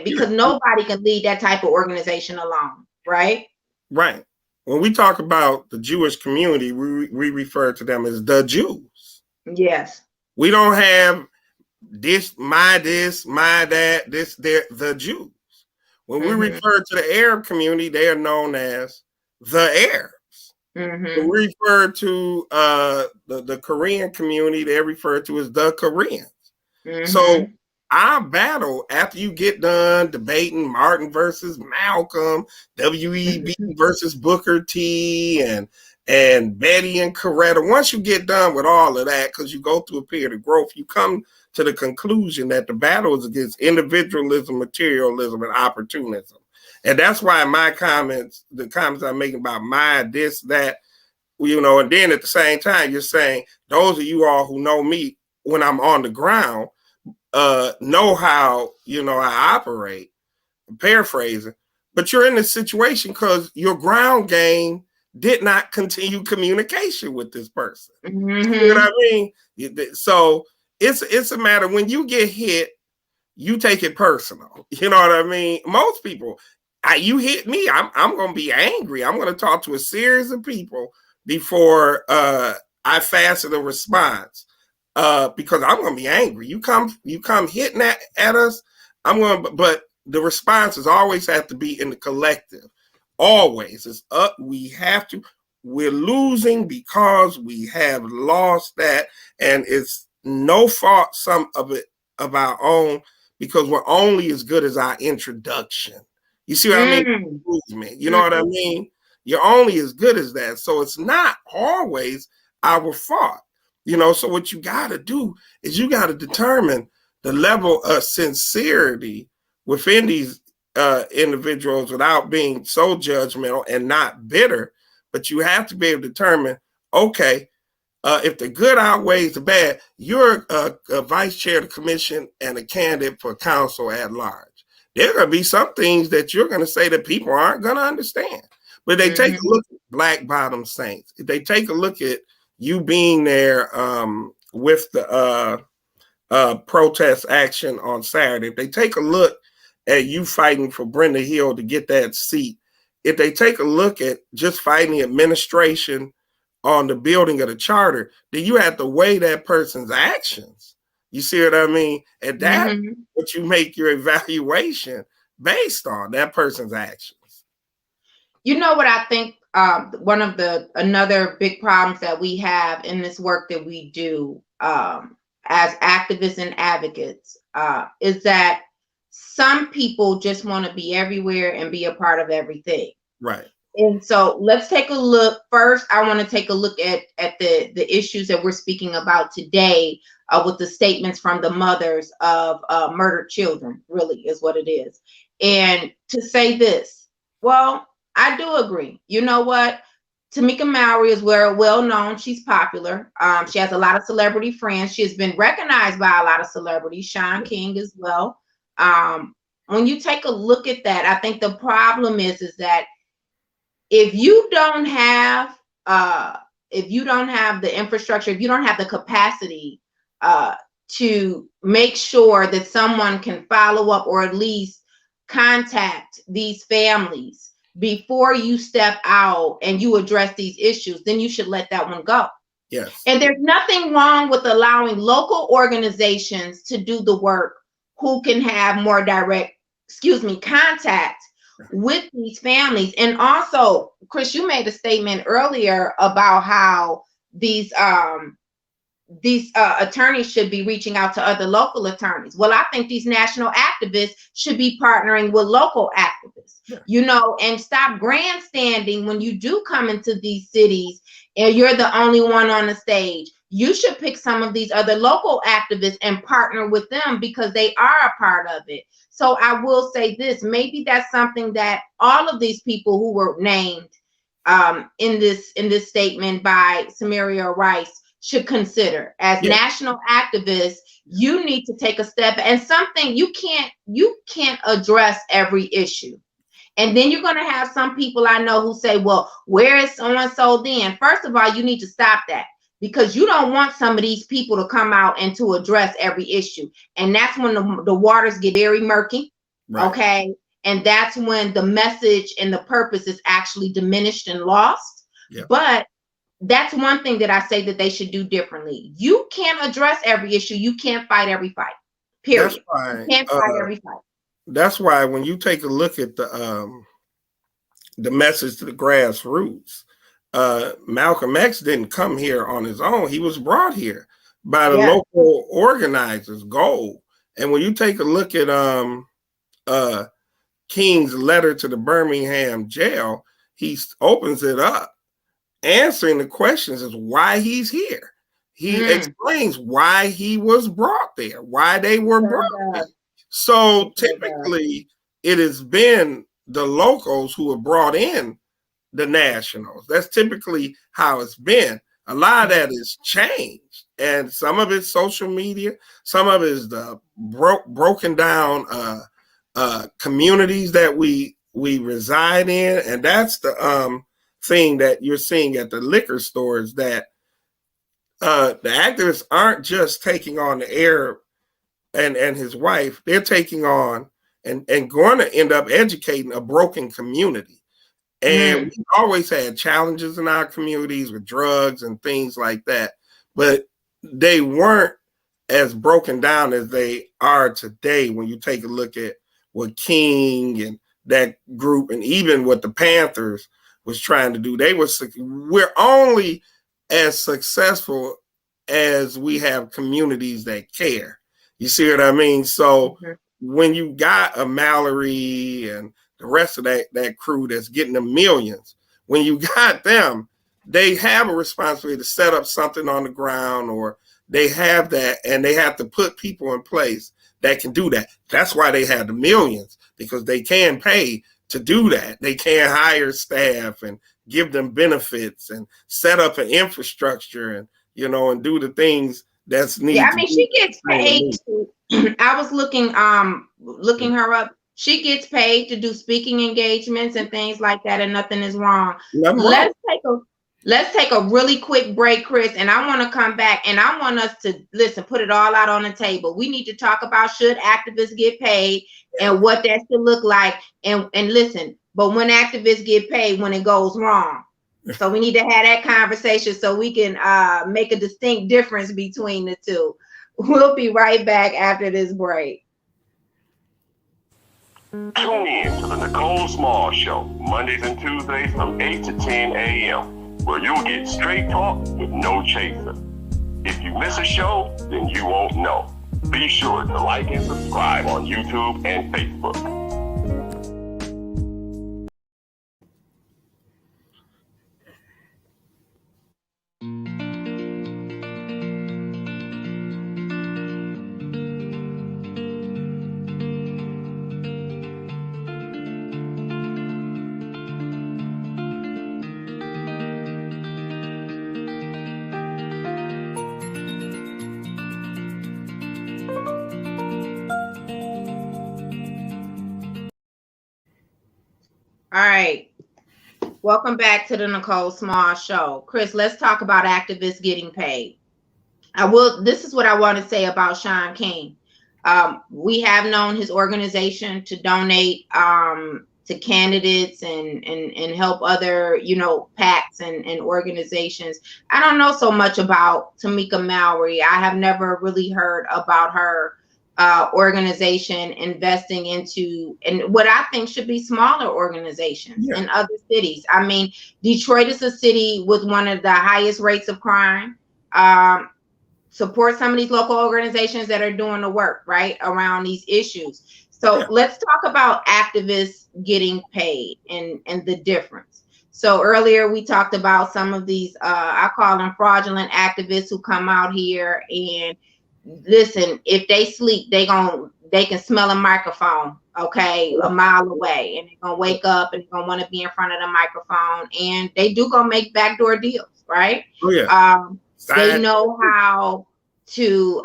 because nobody can lead that type of organization alone, right? Right. When we talk about the Jewish community, we refer to them as the Jews. Yes. We don't have my that, they're the Jews. When we refer to the Arab community, they are known as the Arabs. When we refer to the Korean community, they're referred to as the Koreans. So our battle, after you get done debating Martin versus Malcolm, W.E.B. versus Booker T, and Betty and Coretta, once you get done with all of that, because you go through a period of growth, you come to the conclusion that the battle is against individualism, materialism, and opportunism. And that's why the comments I'm making about my, this, that, and then at the same time, you're saying, those of you all who know me when I'm on the ground, know how, I operate, paraphrasing, but you're in this situation because your ground game did not continue communication with this person. You know what I mean? So it's a matter, when you get hit, you take it personal. You know what I mean? Most people, you hit me, I'm going to be angry. I'm going to talk to a series of people before I fasten a response. Because I'm going to be angry. You come hitting at us, but the responses always have to be in the collective. Always. It's up. We're losing because we have lost that. And it's no fault, some of it, of our own, because we're only as good as our introduction. You see what I mean? Movement. You know what I mean? You're only as good as that. So it's not always our fault. So what you got to do is you got to determine the level of sincerity within these individuals without being so judgmental and not bitter. But you have to be able to determine, okay, if the good outweighs the bad, you're a vice chair of the commission and a candidate for council at large. There are going to be some things that you're going to say that people aren't going to understand. But they take a look at Black Bottom Saints. If they take a look at you being there with the protest action on Saturday, if they take a look at you fighting for Brenda Hill to get that seat, if they take a look at just fighting the administration on the building of the charter, then you have to weigh that person's actions. You see what I mean? And that's what you make your evaluation based on, that person's actions. You know what I think? Another big problems that we have in this work that we do as activists and advocates is that some people just want to be everywhere and be a part of everything. Right. And so let's take a look. First, I want to take a look at the issues that we're speaking about today with the statements from the mothers of murdered children, really is what it is. And to say this, Well, I do agree. You know what? Tamika Mallory is well known. She's popular. She has a lot of celebrity friends. She has been recognized by a lot of celebrities. Shaun King as well. When you take a look at that, I think the problem is that if you don't have the infrastructure, if you don't have the capacity to make sure that someone can follow up or at least contact these families before you step out and you address these issues, then you should let that one go. Yes. And there's nothing wrong with allowing local organizations to do the work who can have more direct, contact with these families. And also, Chris, you made a statement earlier about how these attorneys should be reaching out to other local attorneys. Well, I think these national activists should be partnering with local activists, and stop grandstanding when you do come into these cities and you're the only one on the stage. You should pick some of these other local activists and partner with them because they are a part of it. So I will say this, maybe that's something that all of these people who were named in this statement by Samaria Rice should consider as national activists. You need to take a step, and something you can't address every issue. And then you're going to have some people I know who say, well, where is so-and-so then? First of all, you need to stop that, because you don't want some of these people to come out and to address every issue. And that's when the waters get very murky. Right. Okay. And that's when the message and the purpose is actually diminished and lost. Yep. But that's one thing that I say that they should do differently. You can't address every issue. You can't fight every fight. Period. That's why, you can't fight every fight. That's why when you take a look at the message to the grassroots, Malcolm X didn't come here on his own. He was brought here by the local organizers, Gold. And when you take a look at King's letter to the Birmingham jail, he opens it up, answering the questions is why he's here. He explains why he was brought there, why they were brought there. So typically it has been the locals who have brought in the nationals. That's typically how it's been. A lot of that has changed, and some of it's social media, some of it is the broken down communities that we reside in, and that's the thing that you're seeing at the liquor stores, that the activists aren't just taking on the Arab and his wife. They're taking on and going to end up educating a broken community. And we've always had challenges in our communities with drugs and things like that, but they weren't as broken down as they are today. When you take a look at what King and that group, and even what the Panthers was trying to do, we're only as successful as we have communities that care. You see what I mean? So when you got a Mallory and the rest of that crew that's getting the millions, when you got them, they have a responsibility to set up something on the ground, or they have that, and they have to put people in place that can do that. That's why they have the millions, because they can pay to do that. They can hire staff and give them benefits and set up an infrastructure and, and do the things that's needed. Yeah, I mean, she gets paid. I was looking her up. She gets paid to do speaking engagements and things like that, and nothing is wrong. Let's take a really quick break, Chris, and I want to come back, and I want us to put it all out on the table. We need to talk about, should activists get paid and what that should look like, and listen, but when activists get paid when it goes wrong. So we need to have that conversation so we can make a distinct difference between the two. We'll be right back after this break. Tune in to the Nicole Small Show, Mondays and Tuesdays from 8 to 10 a.m., where you'll get straight talk with no chaser. If you miss a show, then you won't know. Be sure to like and subscribe on YouTube and Facebook. All right. Welcome back to the Nicole Small Show. Chris, let's talk about activists getting paid. This is what I want to say about Shaun King. We have known his organization to donate to candidates and help other, PACs and organizations. I don't know so much about Tamika Mallory. I have never really heard about her organization investing into and what I think should be smaller organizations in other cities. I mean, Detroit is a city with one of the highest rates of crime. Support some of these local organizations that are doing the work right around these issues. So let's talk about activists getting paid and the difference. So earlier we talked about some of these, I call them fraudulent activists who come out here and listen, if they sleep, they can smell a microphone, okay, a mile away, and they're gonna wake up and they're gonna want to be in front of the microphone, and they do gonna make backdoor deals, right? They know how to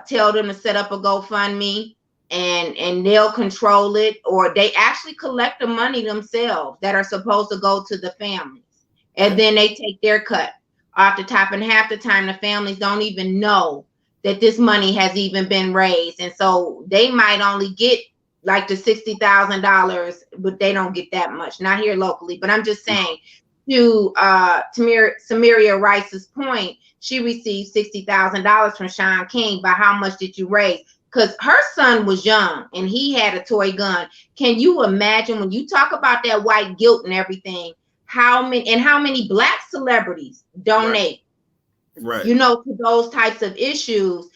tell them to set up a GoFundMe and they'll control it, or they actually collect the money themselves that are supposed to go to the families, and then they take their cut off the top, and half the time the families don't even know that this money has even been raised, and so they might only get like the $60,000, but they don't get that much, not here locally. But I'm just saying, to Samaria Rice's point, she received $60,000 from Shaun King. But how much did you raise? Because her son was young and he had a toy gun. Can you imagine, when you talk about that white guilt and everything, how many Black celebrities donate? Right. To those types of issues.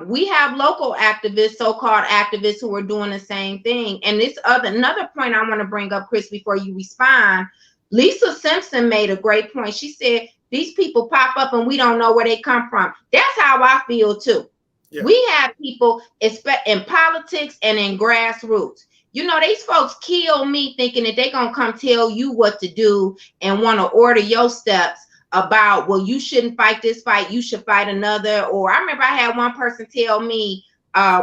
We have local activists, so-called activists, who are doing the same thing. And another point I want to bring up, Chris, before you respond. Lisa Simpson made a great point. She said, these people pop up and we don't know where they come from. That's how I feel too. Yeah. We have people in politics and in grassroots. These folks kill me thinking that they're going to come tell you what to do and want to order your steps about, well, you shouldn't fight this fight, you should fight another. Or I remember I had one person tell me,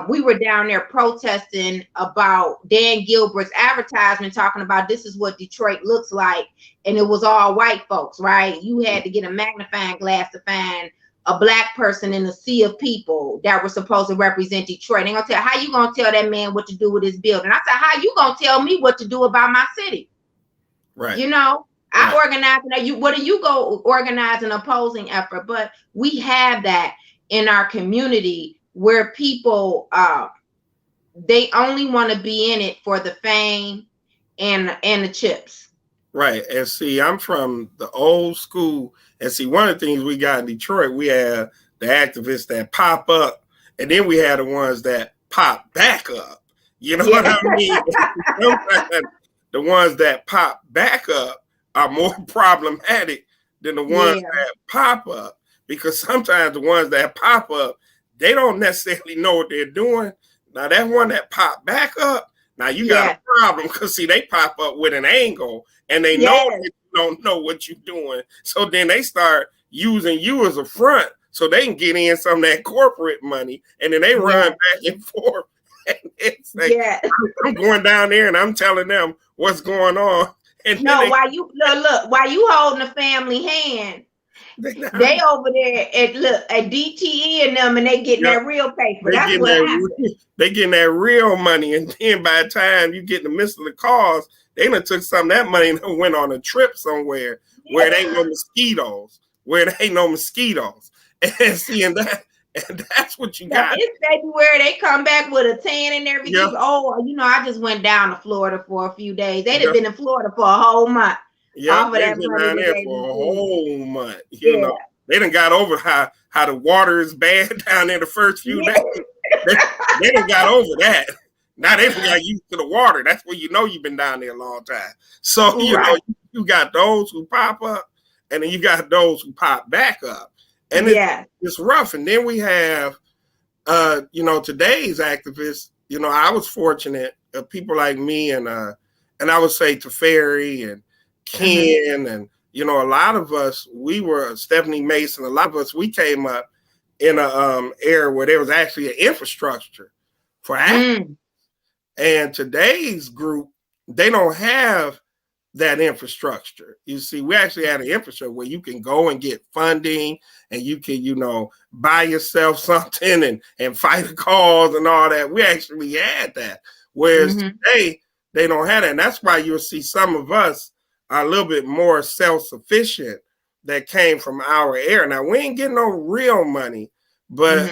we were down there protesting about Dan Gilbert's advertisement talking about this is what Detroit looks like, and it was all white folks, right? You had to get a magnifying glass to find a Black person in a sea of people that were supposed to represent Detroit. They're gonna tell, how you gonna tell that man what to do with his building? I said, how you gonna tell me what to do about my city? Right. I organize, what do you go organize an opposing effort? But we have that in our community where people, they only want to be in it for the fame and the chips. Right. And see, I'm from the old school. And see, one of the things we got in Detroit, we have the activists that pop up, and then we have the ones that pop back up. You know what I mean? Sometimes the ones that pop back up are more problematic than the ones that pop up, because sometimes the ones that pop up, they don't necessarily know what they're doing. Now that one that pop back up, now you got a problem, because see, they pop up with an angle and they know that you don't know what you're doing. So then they start using you as a front so they can get in some of that corporate money, and then they run back and forth. And it's like, I'm going down there and I'm telling them what's going on. And while you holding the family hand, they over there at DTE and them, and they getting that real paper. That's what happens. They getting that real money, and then by the time you get in the midst of the cause, they done took some of that money and went on a trip somewhere where there ain't no mosquitoes, and seeing that. And that's what you got. It's February. They come back with a tan and everything. Yep. Oh, I just went down to Florida for a few days. They'd have been in Florida for a whole month. Yeah, they've been down there for a whole month. You know, they done got over how the water is bad down there the first few days. They done got over that. Now they got used to the water. That's when you know you've been down there a long time. So you know, you got those who pop up, and then you got those who pop back up. And it's rough. And then we have, today's activists. I was fortunate, people like me and I would say Teferi and Ken and, a lot of us, we were Stephanie Mason. A lot of us, we came up in a era where there was actually an infrastructure for activists. And today's group, they don't have that infrastructure. You see, we actually had an infrastructure where you can go and get funding and you can, buy yourself something and fight a cause and all that. We actually had that. Whereas today, they don't have that. And that's why you'll see some of us are a little bit more self-sufficient that came from our era. Now, we ain't getting no real money, but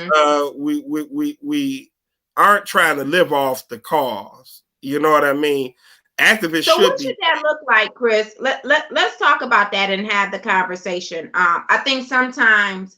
we aren't trying to live off the cause. You know what I mean? Activists so should what should that look like, Chris? Let's talk about that and have the conversation. I think sometimes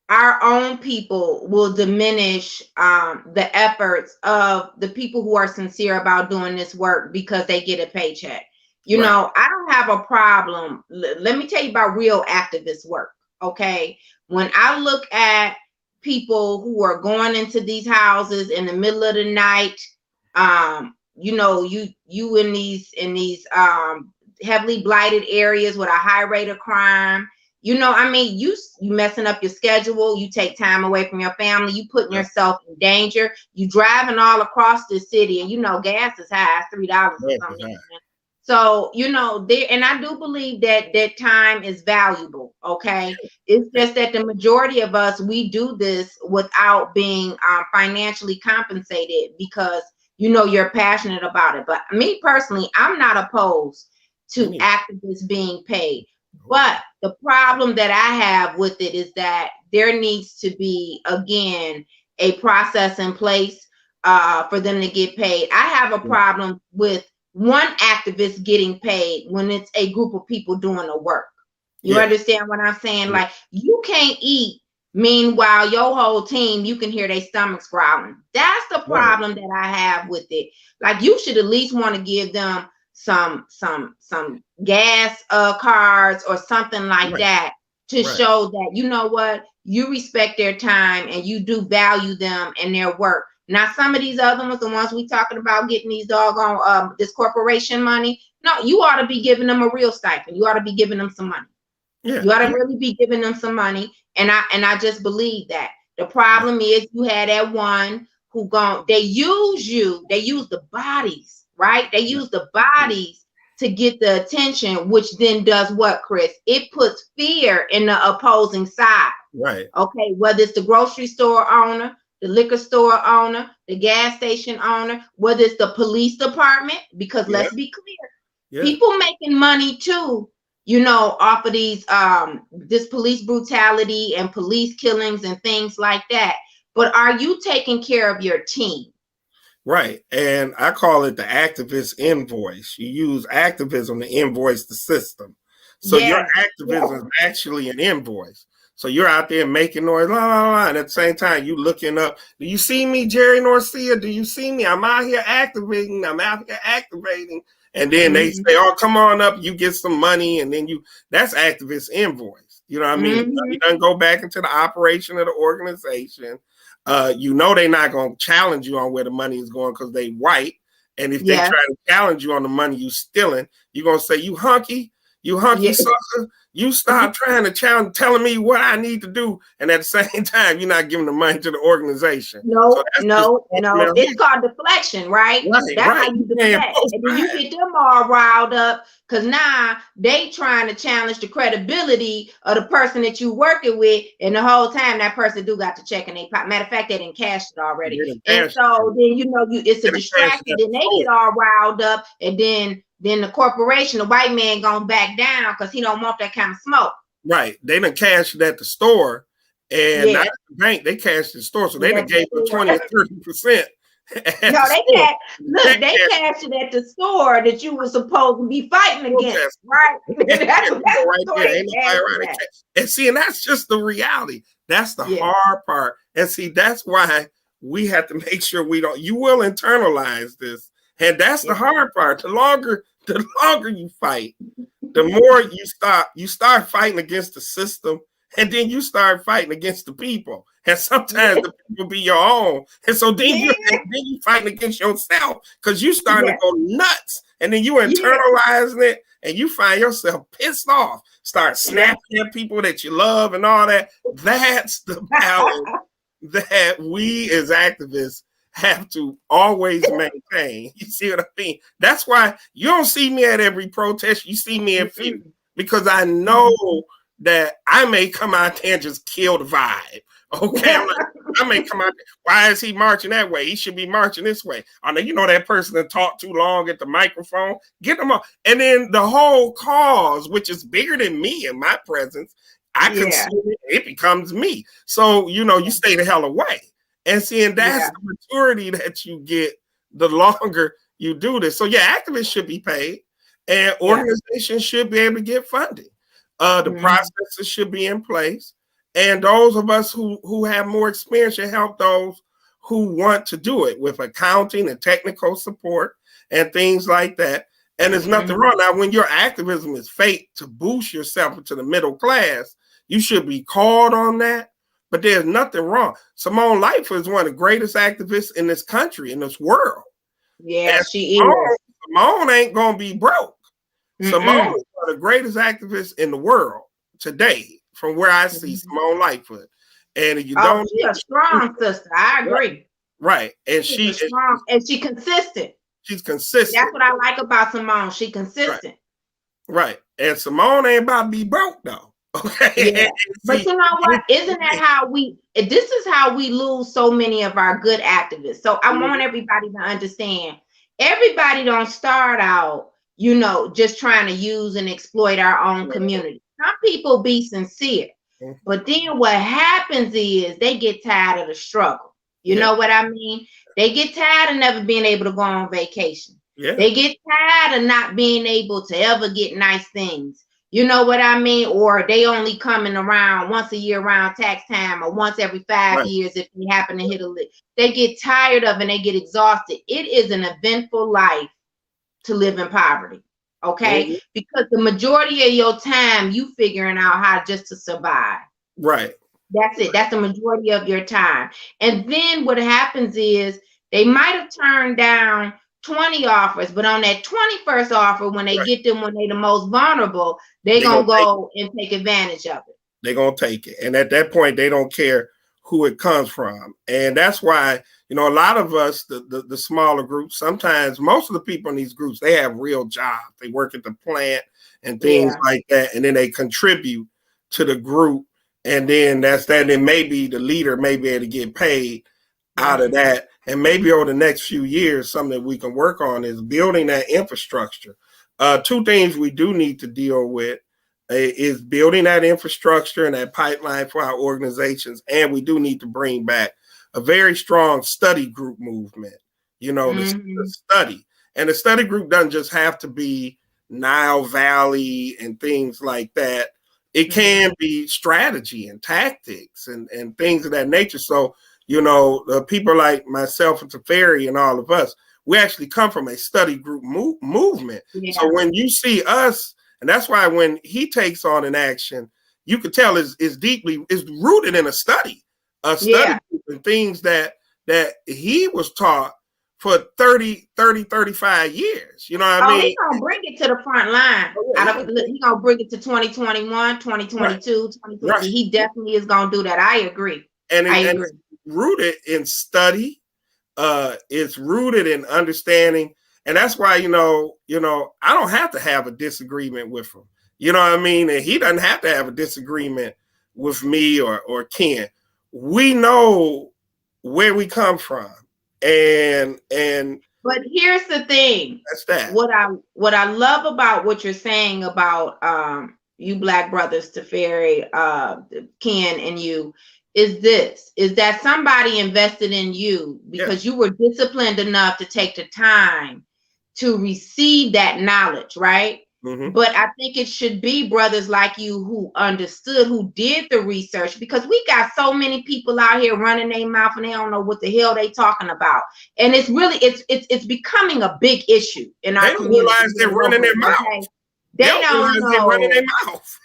our own people will diminish the efforts of the people who are sincere about doing this work because they get a paycheck. You know, I don't have a problem. Let me tell you about real activist work. Okay. When I look at people who are going into these houses in the middle of the night, you in these heavily blighted areas with a high rate of crime. You messing up your schedule. You take time away from your family. You putting yourself in danger. You driving all across the city, and gas is high, $3 or something. So and I do believe that time is valuable. Okay, it's just that the majority of us, we do this without being financially compensated because you're passionate about it. But me personally, I'm not opposed to activists being paid. But the problem that I have with it is that there needs to be, again, a process in place for them to get paid. I have a problem with one activist getting paid when it's a group of people doing the work. You understand what I'm saying? Like, you can't eat. Meanwhile, your whole team, you can hear their stomachs growling. That's the problem that I have with it. Like, you should at least want to give them some gas cards or something like that to show that, you respect their time and you do value them and their work. Now, some of these other ones, the ones we talking about getting these doggone this corporation money, no, you ought to be giving them a real stipend. You ought to be giving them some money. Yeah. You ought to really be giving them some money. And I just believe that. The problem is you had that one who they use the bodies, right? They use the bodies to get the attention, which then does what, Chris? It puts fear in the opposing side. Right. Okay, whether it's the grocery store owner, the liquor store owner, the gas station owner, whether it's the police department, because let's be clear, people making money too, off of these this police brutality and police killings and things like that. But are you taking care of your team? Right. And I call it the activist invoice. You use activism to invoice the system. So your activism is actually an invoice. So you're out there making noise, and at the same time, you looking up. Do you see me, Jerry Norcia? Do you see me? I'm out here activating. And then they say, oh, come on up. You get some money. And then that's activist invoice. You know what I mean? You doesn't go back into the operation of the organization. They're not going to challenge you on where the money is going because they white. And if they try to challenge you on the money you stealing, you're going to say, you hunky sucker. You stop trying to challenge, telling me what I need to do. And at the same time, you're not giving the money to the organization. No. It's called deflection, right? That's how you deflect. And then you get them all riled up because now they trying to challenge the credibility of the person that you working with. And the whole time that person do got to check in their pocket. Matter of fact, they didn't cash it already. And so then, it's a distraction. Then they get all riled up. And then the corporation, the white man, gonna back down because he don't want that kind of smoke. Right. They done cashed it at the store and not at the bank. They cashed the store. So they done gave them 20 or 30%. They cashed it at the store that you were supposed to be fighting against. Right. And see, and that's just the reality. That's the hard part. And see, that's why we have to make sure you will internalize this. And that's the hard part. The longer you fight, the more you start fighting against the system, and then you start fighting against the people. And sometimes the people be your own. And so then you fighting against yourself because you starting to go nuts. And then you internalizing it and you find yourself pissed off. Start snapping at people that you love and all that. That's the balance that we as activists have to always maintain. You see what I mean? That's why you don't see me at every protest. You see me at few, because I know that I may come out there and just kill the vibe. Okay, I may come out there. Why is he marching that way? He should be marching this way. I know you know that person that talked too long at the microphone. Get them off. And then the whole cause, which is bigger than me in my presence, I consume it. It becomes me. So you stay the hell away. And seeing that's the maturity that you get the longer you do this. So activists should be paid, and organizations should be able to get funding. The processes should be in place, and those of us who have more experience should help those who want to do it with accounting and technical support and things like that. And there's nothing wrong. Now, when your activism is fake to boost yourself into the middle class, you should be called on that. But there's nothing wrong. Simone Lightfoot is one of the greatest activists in this country, in this world. Yeah, and she is. Simone ain't going to be broke. Simone is one of the greatest activists in the world today, from where I see Simone Lightfoot. And if you don't, she's a strong sister. I agree. Right. And she's strong, and she's consistent. She's consistent. That's what I like about Simone. She's consistent. Right. And Simone ain't about to be broke, though. Okay. Yeah. But you know what? Isn't that how this is how we lose so many of our good activists. So I want everybody to understand, everybody don't start out, just trying to use and exploit our own community. Some people be sincere, but then what happens is they get tired of the struggle. You know what I mean? They get tired of never being able to go on vacation. Yeah. They get tired of not being able to ever get nice things. You know what I mean? Or they only coming around once a year around tax time, or once every 5 years if they happen to hit a lick. They get tired of and they get exhausted. It is an eventful life to live in poverty, okay? Because the majority of your time you figuring out how just to survive. Right. That's it. That's the majority of your time. And then what happens is they might have turned down 20 offers, but on that 21st offer, when they get them when they're the most vulnerable, they're going to go and take advantage of it. They're going to take it. And at that point, they don't care who it comes from. And that's why, a lot of us, the smaller groups, sometimes most of the people in these groups, they have real jobs. They work at the plant and things like that. And then they contribute to the group. And then that's that. And maybe the leader may be able to get paid out of that. And maybe over the next few years, something that we can work on is building that infrastructure. Two things we do need to deal with is building that infrastructure and that pipeline for our organizations. And we do need to bring back a very strong study group movement, the study. And the study group doesn't just have to be Nile Valley and things like that. It can be strategy and tactics and things of that nature. So, people like myself and Teferi and all of us, we actually come from a study group movement. Yeah. So when you see us, and that's why when he takes on an action, you could tell is rooted in a study group and things that he was taught for 30, 35 years. You know what I mean? He's going to bring it to the front line. He's going to bring it to 2021, 2022, 2020. Right. He definitely is going to do that. I agree. And it's rooted in study. It's rooted in understanding. And that's why, I don't have to have a disagreement with him. You know what I mean? And he doesn't have to have a disagreement with me or Ken. We know where we come from. And but here's the thing. That's that. What I love about what you're saying about you Black brothers, Teferi, Ken, and you is that somebody invested in you because you were disciplined enough to take the time to receive that knowledge, right? But I think it should be brothers like you who understood, who did the research, because we got so many people out here running their mouth and they don't know what the hell they talking about. And it's really, it's becoming a big issue in our community. They don't realize they're running their mouth. They don't know they're running their mouth.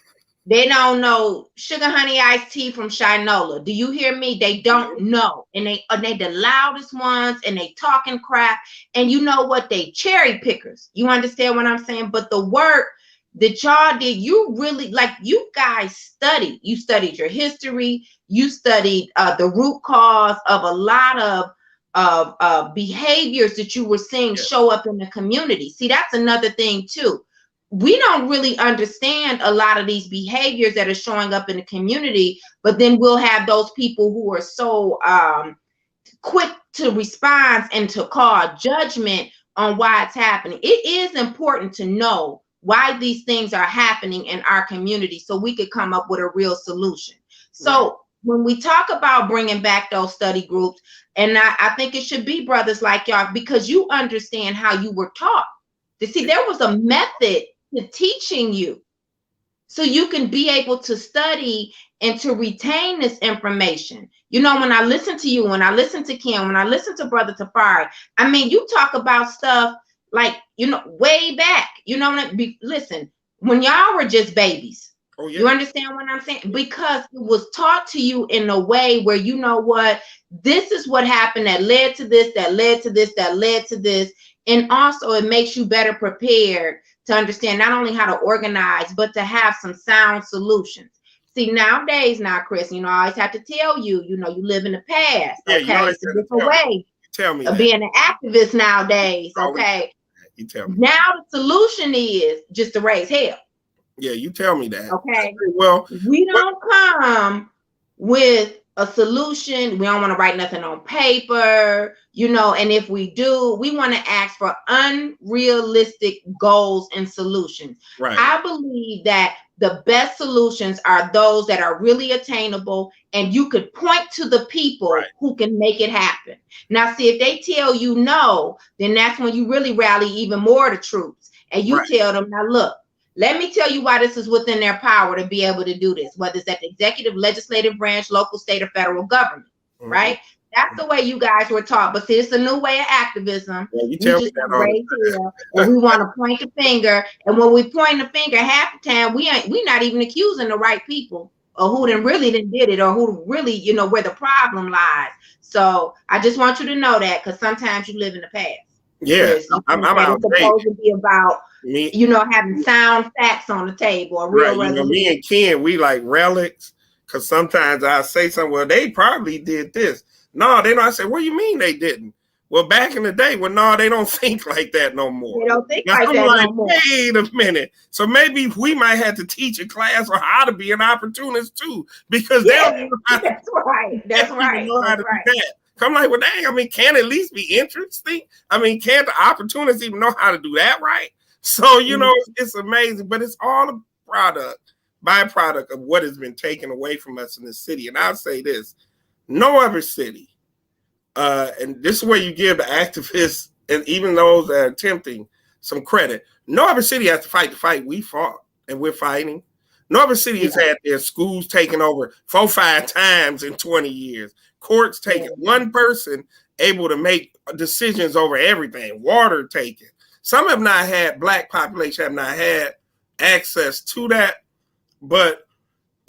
They don't know Sugar Honey Iced Tea from Shinola. Do you hear me? They don't know. And they the loudest ones and they talking crap. And you know what? They cherry pickers. You understand what I'm saying? But the work that y'all did, you really, you guys studied. You studied your history. You studied the root cause of a lot of behaviors that you were seeing show up in the community. See, that's another thing too. We don't really understand a lot of these behaviors that are showing up in the community, but then we'll have those people who are so quick to respond and to call judgment on why it's happening. It is important to know why these things are happening in our community so we could come up with a real solution. So when we talk about bringing back those study groups, and I think it should be brothers like y'all, because you understand how you were taught. You see, there was a method to teaching you so you can be able to study and to retain this information. You know, when I listen to you, when I listen to Kim, when I listen to Brother Tafari, I mean, you talk about stuff like, you know, way back, you know, listen, when y'all were just babies. Oh, yeah. You understand what I'm saying? Because it was taught to you in a way where, you know what, this is what happened that led to this, that led to this, that led to this. And also it makes you better prepared to understand not only how to organize, but to have some sound solutions. See, nowadays, now, Chris, you know, I always have to tell you, you know, you live in the past. Okay, it's a different way of being an activist nowadays. Okay, you tell me. Now the solution is just to raise hell. Yeah, you tell me that. Okay. Well, we don't come with a solution. We don't want to write nothing on paper, you know, and if we do, we want to ask for unrealistic goals and solutions. Right. I believe that the best solutions are those that are really attainable and you could point to the people who can make it happen. Now, see, if they tell you no, then that's when you really rally even more the troops and you tell them, now look, let me tell you why this is within their power to be able to do this, whether it's at the executive, legislative branch, local, state, or federal government, right? That's the way you guys were taught. But see, it's a new way of activism. Yeah, we just raise here, and we want to point the finger. And when we point the finger, half the time we're not even accusing the right people or who really did it or who really, you know, where the problem lies. So I just want you to know that, because sometimes you live in the past. Yeah, I'm supposed to be about you know, having sound facts on the table, a real resolution. You know, me and Ken, we like relics, because sometimes I say something, well, they probably did this. No, they don't. I say, what do you mean they didn't? Well, back in the day, well, no, they don't think like that no more. They don't think like that no more. Wait a minute. So maybe we might have to teach a class on how to be an opportunist too, because that's right. That's right. Know how to do that. I'm like, well, dang, I mean, can it at least be interesting? I mean, can't the opportunists even know how to do that right? So, you know, it's amazing, but it's all a byproduct of what has been taken away from us in this city. And I'll say this, no other city, and this is where you give the activists and even those that are attempting some credit, no other city has to fight the fight we fought and we're fighting. No other city has had their schools taken over 4-5 times in 20 years. Courts taken, one person able to make decisions over everything, water taken. Some have not had, Black population have not had access to that. But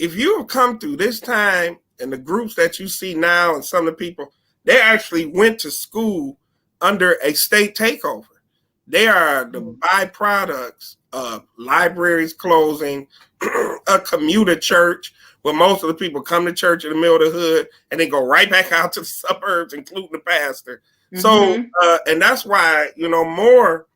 if you have come through this time and the groups that you see now and some of the people, they actually went to school under a state takeover. They are the byproducts of libraries closing, a commuter church where most of the people come to church in the middle of the hood and then go right back out to the suburbs, including the pastor. So, and that's why, you know, more,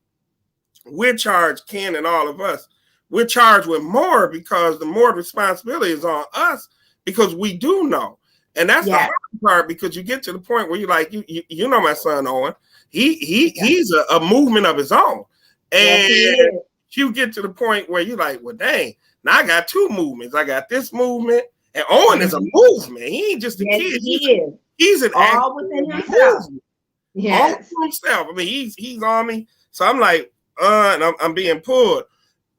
we're charged, Ken and all of us, we're charged with more because the more responsibility is on us because we do know. And that's the hard part, because you get to the point where you're like, you know, my son Owen, he's a movement of his own. And you get to the point where you're like, well, dang, now I got two movements. I got this movement, and Owen is a movement. He ain't just a kid. He's an all within himself. All for himself. I mean, he's on me. So I'm like, and I'm being pulled.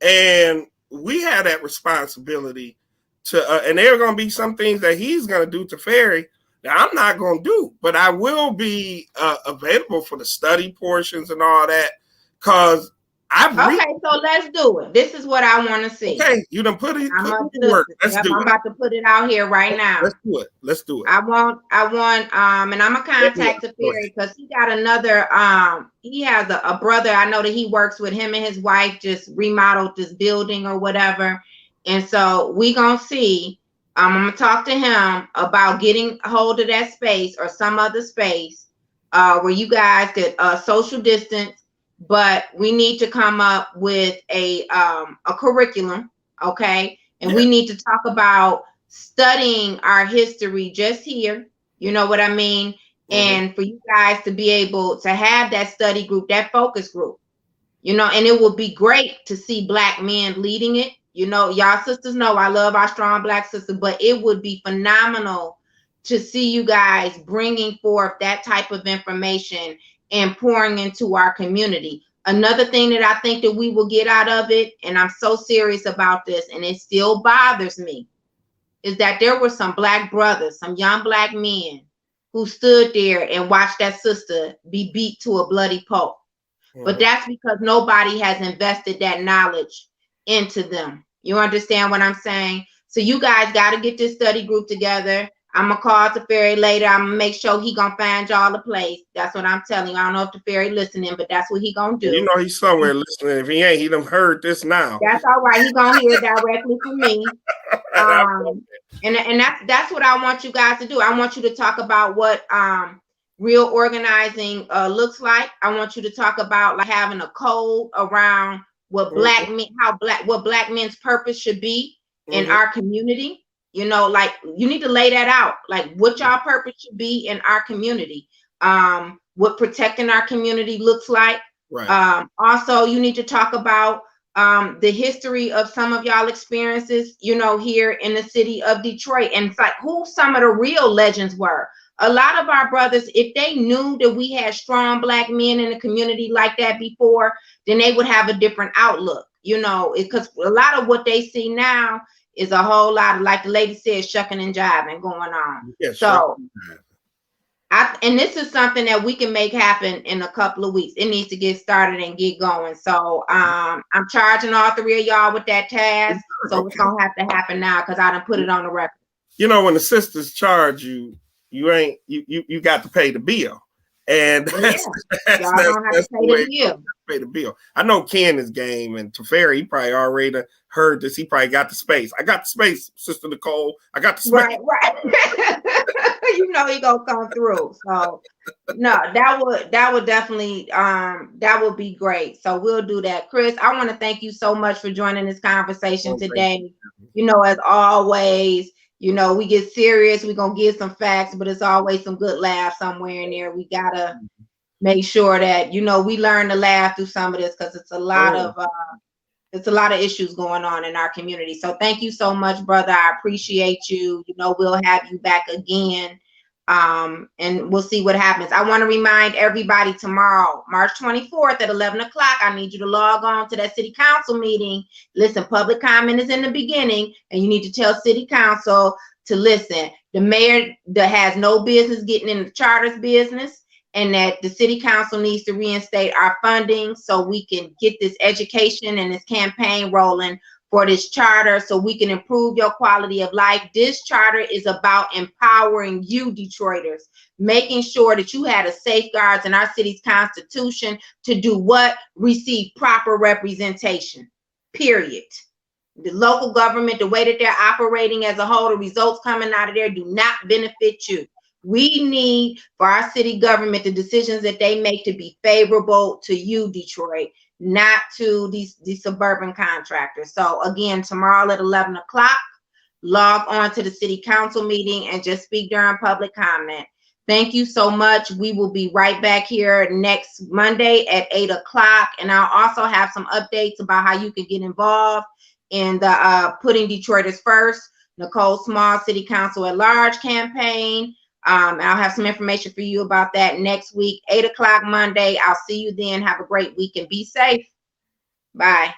And we have that responsibility to, and there are going to be some things that he's going to do to Ferry that I'm not going to do, but I will be available for the study portions and all that, because so let's do it. This is what I want to see. Okay, you done put it to work. Let's do it. I'm about to put it out here right now. Let's do it. I want, and I'm gonna contact the Ferry because he got another. He has a brother I know that he works with. Him and his wife just remodeled this building or whatever, and so we gonna see. I'm gonna talk to him about getting a hold of that space or some other space where you guys could social distance, but we need to come up with a curriculum, okay? And we need to talk about studying our history just here, you know what I mean? And for you guys to be able to have that study group, that focus group, you know, and it will be great to see Black men leading it. You know, y'all sisters know I love our strong Black sisters, but it would be phenomenal to see you guys bringing forth that type of information and pouring into our community. Another thing that I think that we will get out of it, and I'm so serious about this, and it still bothers me, is that there were some Black brothers, some young Black men who stood there and watched that sister be beat to a bloody pulp. But that's because nobody has invested that knowledge into them. You understand what I'm saying? So you guys got to get this study group together. I'm going to call Teferi later. I'm going to make sure he going to find y'all a place. That's what I'm telling you. I don't know if Teferi listening, but that's what he going to do. You know he's somewhere listening. If he ain't, he done heard this now. That's all right. He going to hear it directly from me. And that's what I want you guys to do. I want you to talk about what real organizing looks like. I want you to talk about like having a code around what Black men, what Black men's purpose should be in our community. You know, like you need to lay that out, like what y'all purpose should be in our community. What protecting our community looks like. Right. Also, you need to talk about the history of some of y'all experiences, you know, here in the city of Detroit, and it's like who some of the real legends were. A lot of our brothers, if they knew that we had strong Black men in the community like that before, then they would have a different outlook, you know, because a lot of what they see now is a whole lot of, like the lady said, shucking and jiving going on. Yeah, so and this is something that we can make happen in a couple of weeks. It needs to get started and get going. So I'm charging all three of y'all with that task. So it's gonna have to happen now because I done put it on the record. You know, when the sisters charge you, you got to pay the bill. And that's pay the bill. I know Ken is game, and Teferi, he probably already heard this. He probably got the space. I got the space, Sister Nicole. I got the space. Right. You know he gonna come through. So no, that would definitely that would be great. So we'll do that. Chris, I want to thank you so much for joining this conversation today. You know, as always, you know, we get serious, we're gonna get some facts, but it's always some good laughs somewhere in there. We gotta make sure that, you know, we learn to laugh through some of this because it's a lot of issues going on in our community. So thank you so much, brother. I appreciate you. You know, we'll have you back again. And we'll see what happens. I want to remind everybody tomorrow, March 24th at 11 o'clock, I need you to log on to that city council meeting. Listen, public comment is in the beginning, and you need to tell city council to listen. The mayor that has no business getting in the charter's business, and that the city council needs to reinstate our funding so we can get this education and this campaign rolling for this charter so we can improve your quality of life. This charter is about empowering you, Detroiters, making sure that you had a safeguards in our city's constitution to do what? Receive proper representation, period. The local government, the way that they're operating as a whole, the results coming out of there do not benefit you. We need for our city government, the decisions that they make to be favorable to you, Detroit, not to these suburban contractors. So again, tomorrow at 11 o'clock, log on to the city council meeting and just speak during public comment. Thank you so much. We will be right back here next Monday at 8 o'clock. And I'll also have some updates about how you can get involved in the Putting Detroiters First, Nicole Small City Council at Large campaign. I'll have some information for you about that next week, 8 o'clock Monday. I'll see you then. Have a great week and be safe. Bye.